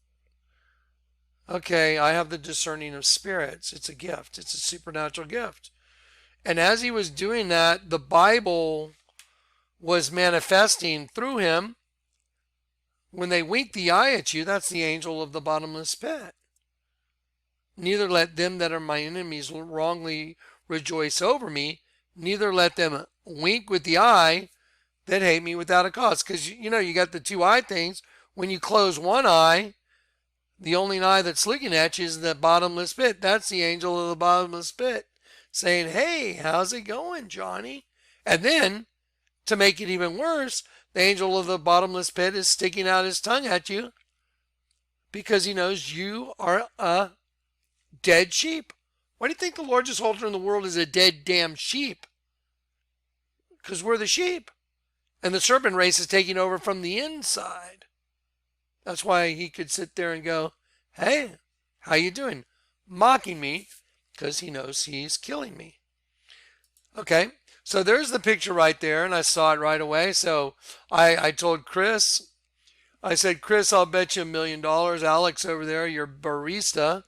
okay, I have the discerning of spirits. It's a gift. It's a supernatural gift. And as he was doing that, the Bible was manifesting through him. When they wink the eye at you, that's the angel of the bottomless pit. Neither let them that are my enemies wrongly rejoice over me. Neither let them wink with the eye that hate me without a cause. Because, you got the two eye things. When you close one eye, the only eye that's looking at you is the bottomless pit. That's the angel of the bottomless pit saying, "Hey, how's it going, Johnny?" And then, to make it even worse, the angel of the bottomless pit is sticking out his tongue at you because he knows you are a dead sheep. Why do you think the largest halter in the world is a dead damn sheep? Because we're the sheep. And the serpent race is taking over from the inside. That's why he could sit there and go, "Hey, how you doing?" Mocking me because he knows he's killing me. Okay. So there's the picture right there, and I saw it right away. So I told Chris, I said, "Chris, I'll bet you $1 million. Alex over there, your barista,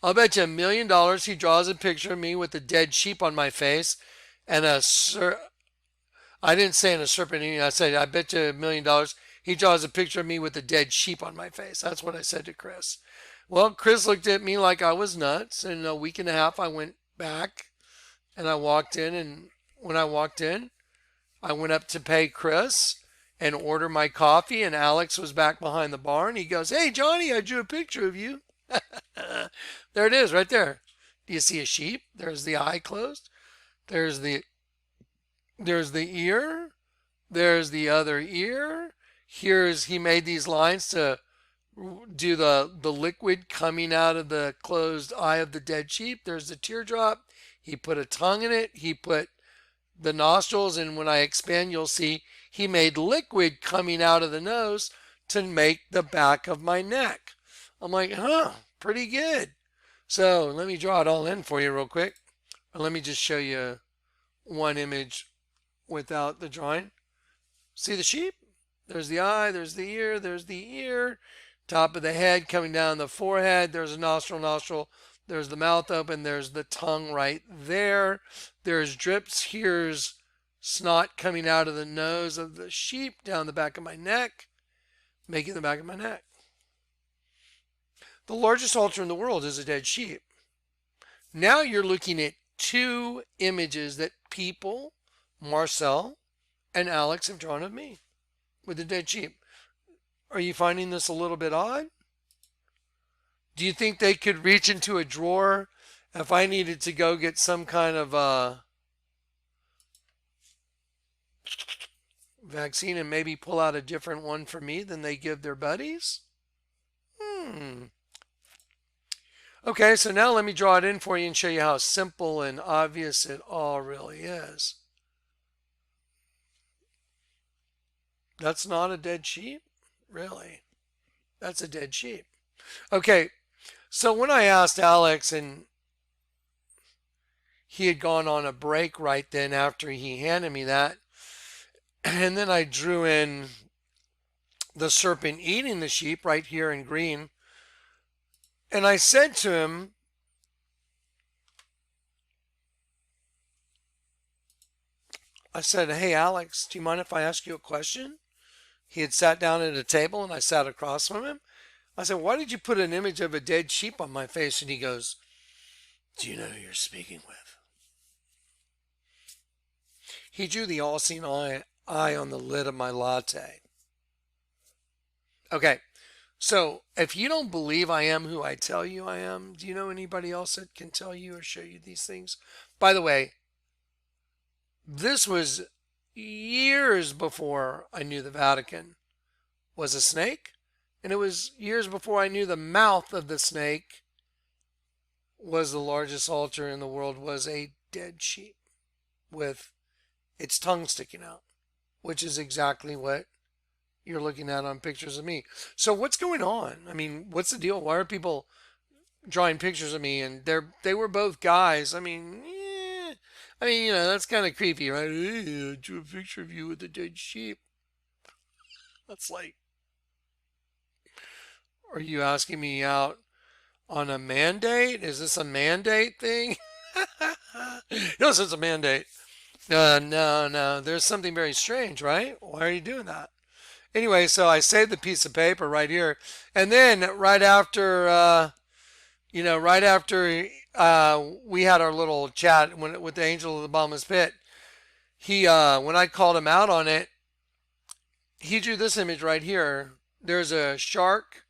I'll bet you $1 million he draws a picture of me with a dead sheep on my face and I didn't say in a serpent eating. I said, I bet you $1 million he draws a picture of me with a dead sheep on my face." That's what I said to Chris. Well, Chris looked at me like I was nuts. And a week and a half, I went back and I walked in, and when I walked in, I went up to pay Chris and order my coffee, and Alex was back behind the bar, and he goes, "Hey, Johnny, I drew a picture of you." There it is right there. Do you see a sheep? There's the eye closed. There's the ear. There's the other ear. He made these lines to do the liquid coming out of the closed eye of the dead sheep. There's the teardrop. He put a tongue in it. He put the nostrils, and when I expand, you'll see he made liquid coming out of the nose to make the back of my neck. I'm like, pretty good. So let me draw it all in for you real quick. Let me just show you one image without the drawing. See the sheep? There's the eye, there's the ear, top of the head coming down the forehead. There's a nostril. There's the mouth open. There's the tongue right there. There's drips. Here's snot coming out of the nose of the sheep down the back of my neck, making the back of my neck. The largest altar in the world is a dead sheep. Now you're looking at two images that people, Marcel and Alex, have drawn of me with a dead sheep. Are you finding this a little bit odd? Do you think they could reach into a drawer if I needed to go get some kind of vaccine and maybe pull out a different one for me than they give their buddies? Okay, so now let me draw it in for you and show you how simple and obvious it all really is. That's not a dead sheep? Really? That's a dead sheep. Okay, so when I asked Alex, and he had gone on a break right then after he handed me that, and then I drew in the serpent eating the sheep right here in green. And I said to him, I said, hey, Alex, do you mind if I ask you a question? He had sat down at a table and I sat across from him. I said, why did you put an image of a dead sheep on my face? And he goes, do you know who you're speaking with? He drew the all-seeing eye on the lid of my latte. Okay. So, if you don't believe I am who I tell you I am, do you know anybody else that can tell you or show you these things? By the way, this was years before I knew the Vatican was a snake, and it was years before I knew the mouth of the snake was the largest altar in the world was a dead sheep with its tongue sticking out, which is exactly what you're looking at on pictures of me. So what's going on? I mean, what's the deal? Why are people drawing pictures of me? And they were both guys. I mean, that's kind of creepy, right? Hey, I drew a picture of you with a dead sheep. That's like, are you asking me out on a mandate? Is this a mandate thing? No, it's a mandate. No. There's something very strange, right? Why are you doing that? Anyway, so I saved the piece of paper right here, and then right after we had our little chat with the angel of the bottomless pit, he when I called him out on it, he drew this image right here. There's a shark.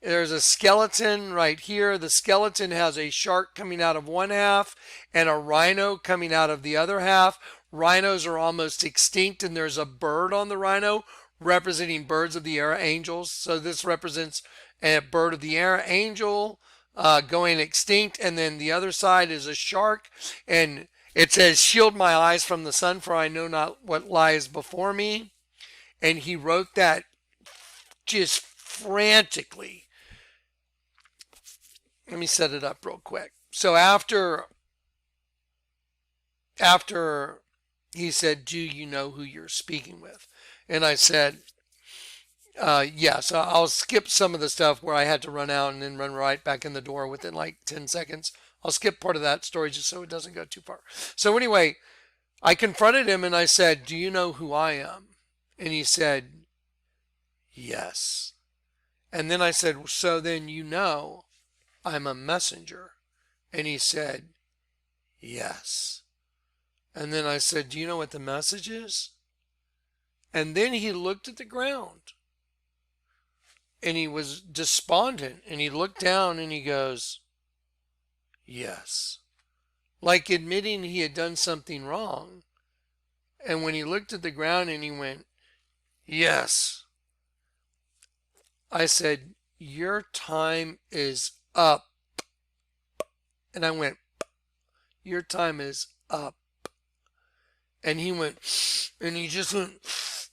There's a skeleton right here. The skeleton has a shark coming out of one half and a rhino coming out of the other half. Rhinos are almost extinct, and there's a bird on the rhino representing birds of the air, angels. So this represents a bird of the air, angel, going extinct. And then the other side is a shark. And it says, shield my eyes from the sun, for I know not what lies before me. And he wrote that just frantically. Let me set it up real quick. So after he said, do you know who you're speaking with? And I said, yes. I'll skip some of the stuff where I had to run out and then run right back in the door within like 10 seconds. I'll skip part of that story just so it doesn't go too far. So anyway, I confronted him and I said, do you know who I am? And he said, yes. And then I said, so then you know I'm a messenger. And he said, yes. And then I said, do you know what the message is? And then he looked at the ground and he was despondent, and he looked down and he goes, yes. Like admitting he had done something wrong. And when he looked at the ground and he went, yes, I said, your time is up. And I went, your time is up. And he went, and he just went,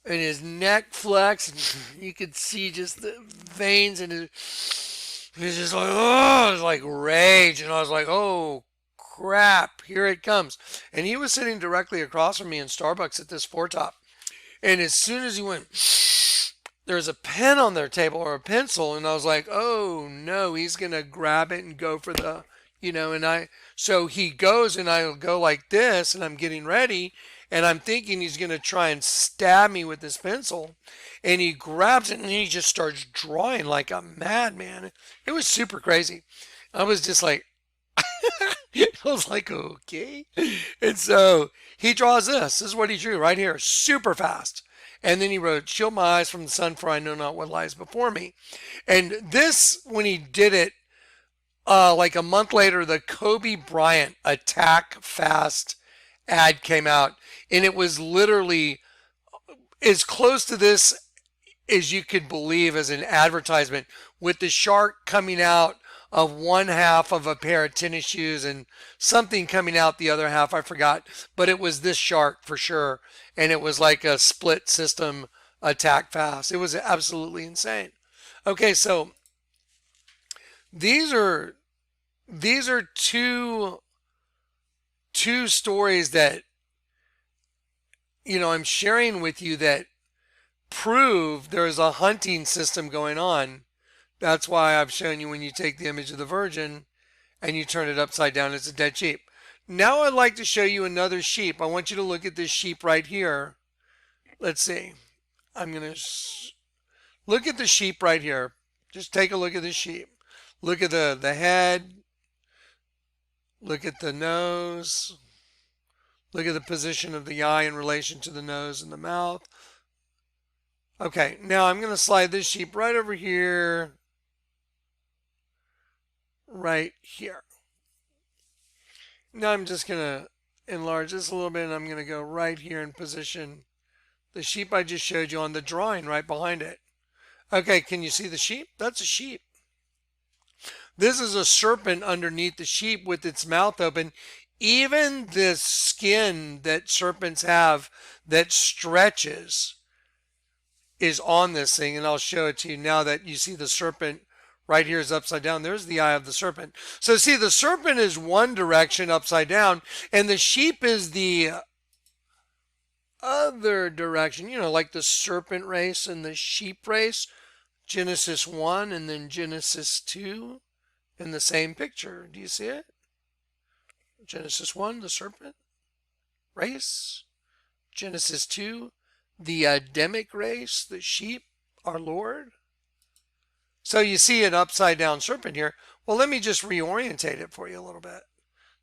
and his neck flexed, and you could see just the veins, and he was just like, oh, it was like rage. And I was like, oh, crap, here it comes. And he was sitting directly across from me in Starbucks at this Four Top. And as soon as he went, there's a pen on their table or a pencil, and I was like, oh no, he's gonna grab it and go for the, so he goes, and I go like this, and I'm getting ready, And I'm thinking he's going to try and stab me with this pencil. And he grabs it and he just starts drawing like a madman. It was super crazy. I was just like, I was like, okay. And so he draws this. This is what he drew right here, super fast. And then he wrote, shield my eyes from the sun, for I know not what lies before me. And this, when he did it, like a month later, the Kobe Bryant Attack Fast ad came out. And it was literally as close to this as you could believe as an advertisement, with the shark coming out of one half of a pair of tennis shoes and something coming out the other half. I forgot, but it was this shark for sure. And it was like a split system attack fast. It was absolutely insane. Okay, so these are two stories that, I'm sharing with you that prove there's a hunting system going on. That's why I've shown you when you take the image of the Virgin and you turn it upside down, it's a dead sheep. Now I'd like to show you another sheep. I want you to look at this sheep right here. Let's see. I'm going to look at the sheep right here. Just take a look at the sheep. Look at the head. Look at the nose. Look at the position of the eye in relation to the nose and the mouth. Okay, now I'm going to slide this sheep right over here. Right here. Now I'm just going to enlarge this a little bit, and I'm going to go right here and position the sheep I just showed you on the drawing right behind it. Okay, can you see the sheep? That's a sheep. This is a serpent underneath the sheep with its mouth open. Even the skin that serpents have that stretches is on this thing, and I'll show it to you now that you see the serpent right here is upside down. There's the eye of the serpent. So see, the serpent is one direction upside down, and the sheep is the other direction. Like the serpent race and the sheep race. Genesis 1 and then Genesis 2 in the same picture. Do you see it? Genesis 1, the serpent race. Genesis 2, the Adamic race, the sheep, our Lord. So you see an upside down serpent here. Well, let me just reorientate it for you a little bit.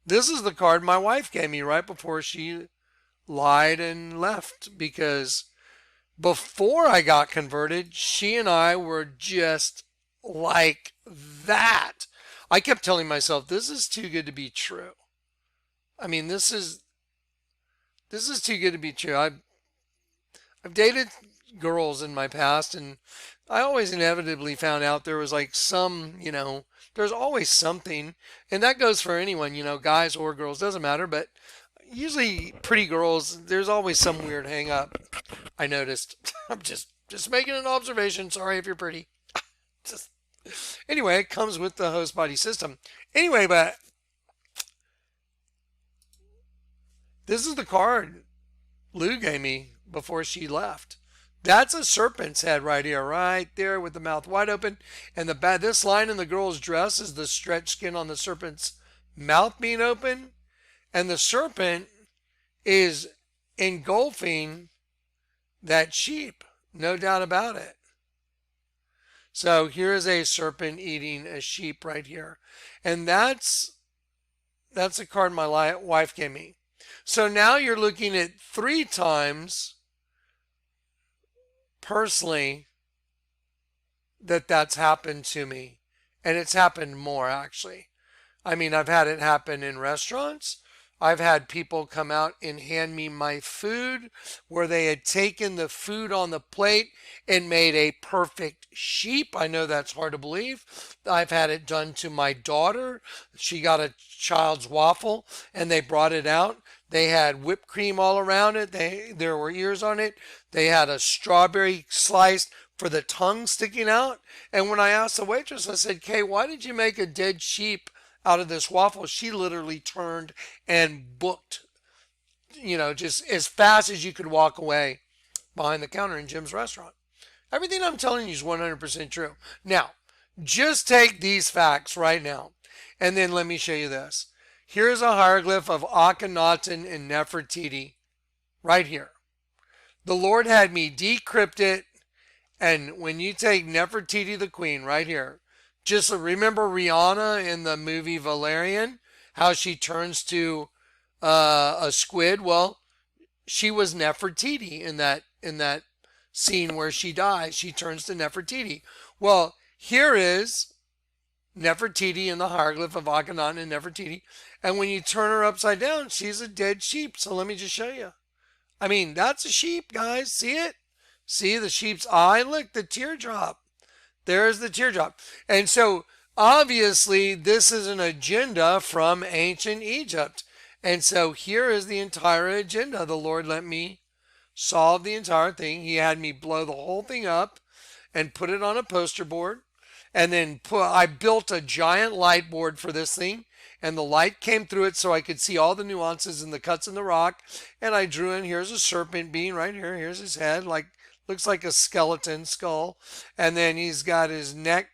This is the card my wife gave me right before she lied and left, because before I got converted, she and I were just like that. I kept telling myself, this is too good to be true. I mean, this is too good to be true. I've dated girls in my past, and I always inevitably found out there was like there's always something, and that goes for anyone, guys or girls, doesn't matter, but usually pretty girls, there's always some weird hang up. I noticed. I'm just making an observation. Sorry if you're pretty. Anyway, it comes with the host body system. Anyway, but this is the card Lou gave me before she left. That's a serpent's head right here, right there with the mouth wide open. And this line in the girl's dress is the stretched skin on the serpent's mouth being open. And the serpent is engulfing that sheep, no doubt about it. So here's a serpent eating a sheep right here. And that's a card my wife gave me. So now you're looking at 3 times personally that's happened to me. And it's happened more, actually. I mean, I've had it happen in restaurants. I've had people come out and hand me my food where they had taken the food on the plate and made a perfect sheep. I know that's hard to believe. I've had it done to my daughter. She got a child's waffle and they brought it out. They had whipped cream all around it. There were ears on it. They had a strawberry sliced for the tongue sticking out. And when I asked the waitress, I said, Kay, why did you make a dead sheep out of this waffle? She literally turned and booked, just as fast as you could walk away behind the counter in Jim's restaurant. Everything I'm telling you is 100% true. Now, just take these facts right now, and then let me show you this. Here's a hieroglyph of Akhenaten and Nefertiti right here. The Lord had me decrypt it. And when you take Nefertiti the Queen right here, just remember Rihanna in the movie Valerian, how she turns to a squid. Well, she was Nefertiti in that scene where she dies. She turns to Nefertiti. Well, here is Nefertiti in the hieroglyph of Akhenaten and Nefertiti. And when you turn her upside down, she's a dead sheep. So let me just show you. I mean, that's a sheep, guys. See it? See the sheep's eye? Look, the teardrop. There's the teardrop. And so obviously this is an agenda from ancient Egypt. And so here is the entire agenda. The Lord let me solve the entire thing. He had me blow the whole thing up and put it on a poster board. And then I built a giant light board for this thing. And the light came through it so I could see all the nuances and the cuts in the rock. And I drew in, here's a serpent being right here. Here's his head, looks like a skeleton skull. And then he's got his neck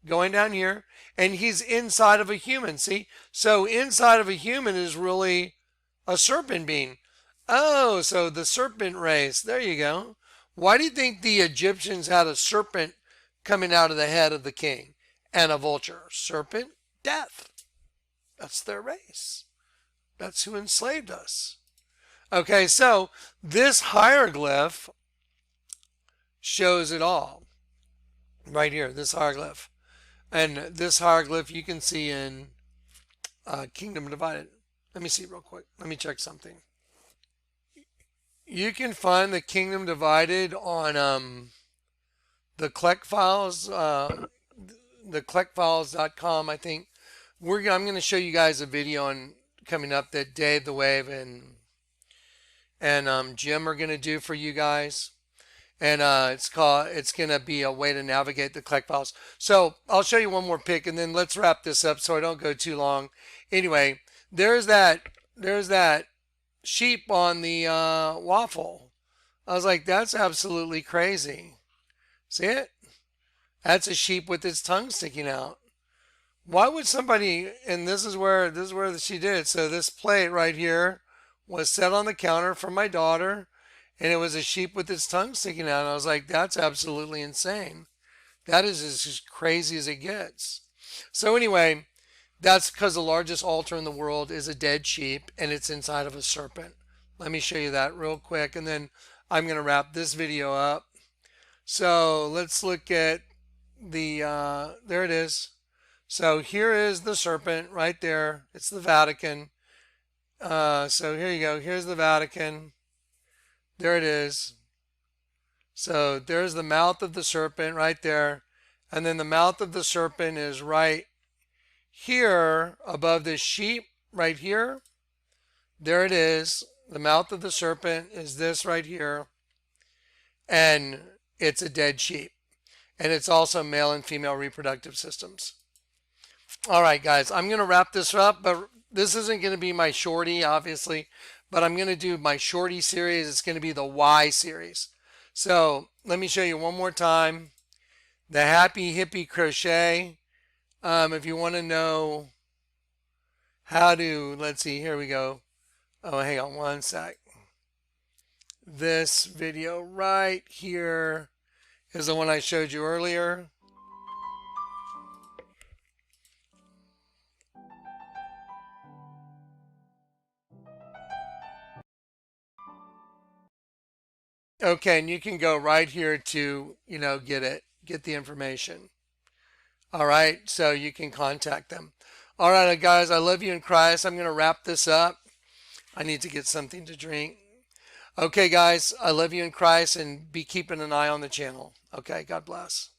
going down here. And he's inside of a human, see? So inside of a human is really a serpent being. Oh, so the serpent race. There you go. Why do you think the Egyptians had a serpent coming out of the head of the king and a vulture? Serpent, death. That's their race. That's who enslaved us. Okay, so this hieroglyph shows it all. Right here, this hieroglyph. And this hieroglyph you can see in Kingdom Divided. Let me see real quick. Let me check something. You can find the Kingdom Divided on the Kleck Files, the kleckfiles.com, I think. I'm going to show you guys a video on coming up that Dave the Wave and Jim are going to do for you guys. And it's going to be a way to navigate the Kleck Files. So I'll show you one more pic and then let's wrap this up so I don't go too long. Anyway, there's that sheep on the waffle. I was like, that's absolutely crazy. See it? That's a sheep with its tongue sticking out. Why would somebody, and this is where she did it. So this plate right here was set on the counter for my daughter, and it was a sheep with its tongue sticking out. And I was like, that's absolutely insane. That is as crazy as it gets. So anyway, that's because the largest altar in the world is a dead sheep, and it's inside of a serpent. Let me show you that real quick, and then I'm going to wrap this video up. So let's look at the, there it is. So here is the serpent right there. It's the Vatican. So here you go. Here's the Vatican. There it is. So there's the mouth of the serpent right there. And then the mouth of the serpent is right here above this sheep right here. There it is. The mouth of the serpent is this right here. And it's a dead sheep. And it's also male and female reproductive systems. All right, guys, I'm going to wrap this up, but this isn't going to be my shorty, obviously, but I'm going to do my shorty series. It's going to be the Y series. So let me show you one more time. The Happy Hippie Crochet. If you want to know how to, let's see, here we go. Oh, hang on one sec. This video right here is the one I showed you earlier. Okay, and you can go right here to, get the information. All right, so you can contact them. All right, guys, I love you in Christ. I'm going to wrap this up. I need to get something to drink. Okay, guys, I love you in Christ, and be keeping an eye on the channel. Okay, God bless.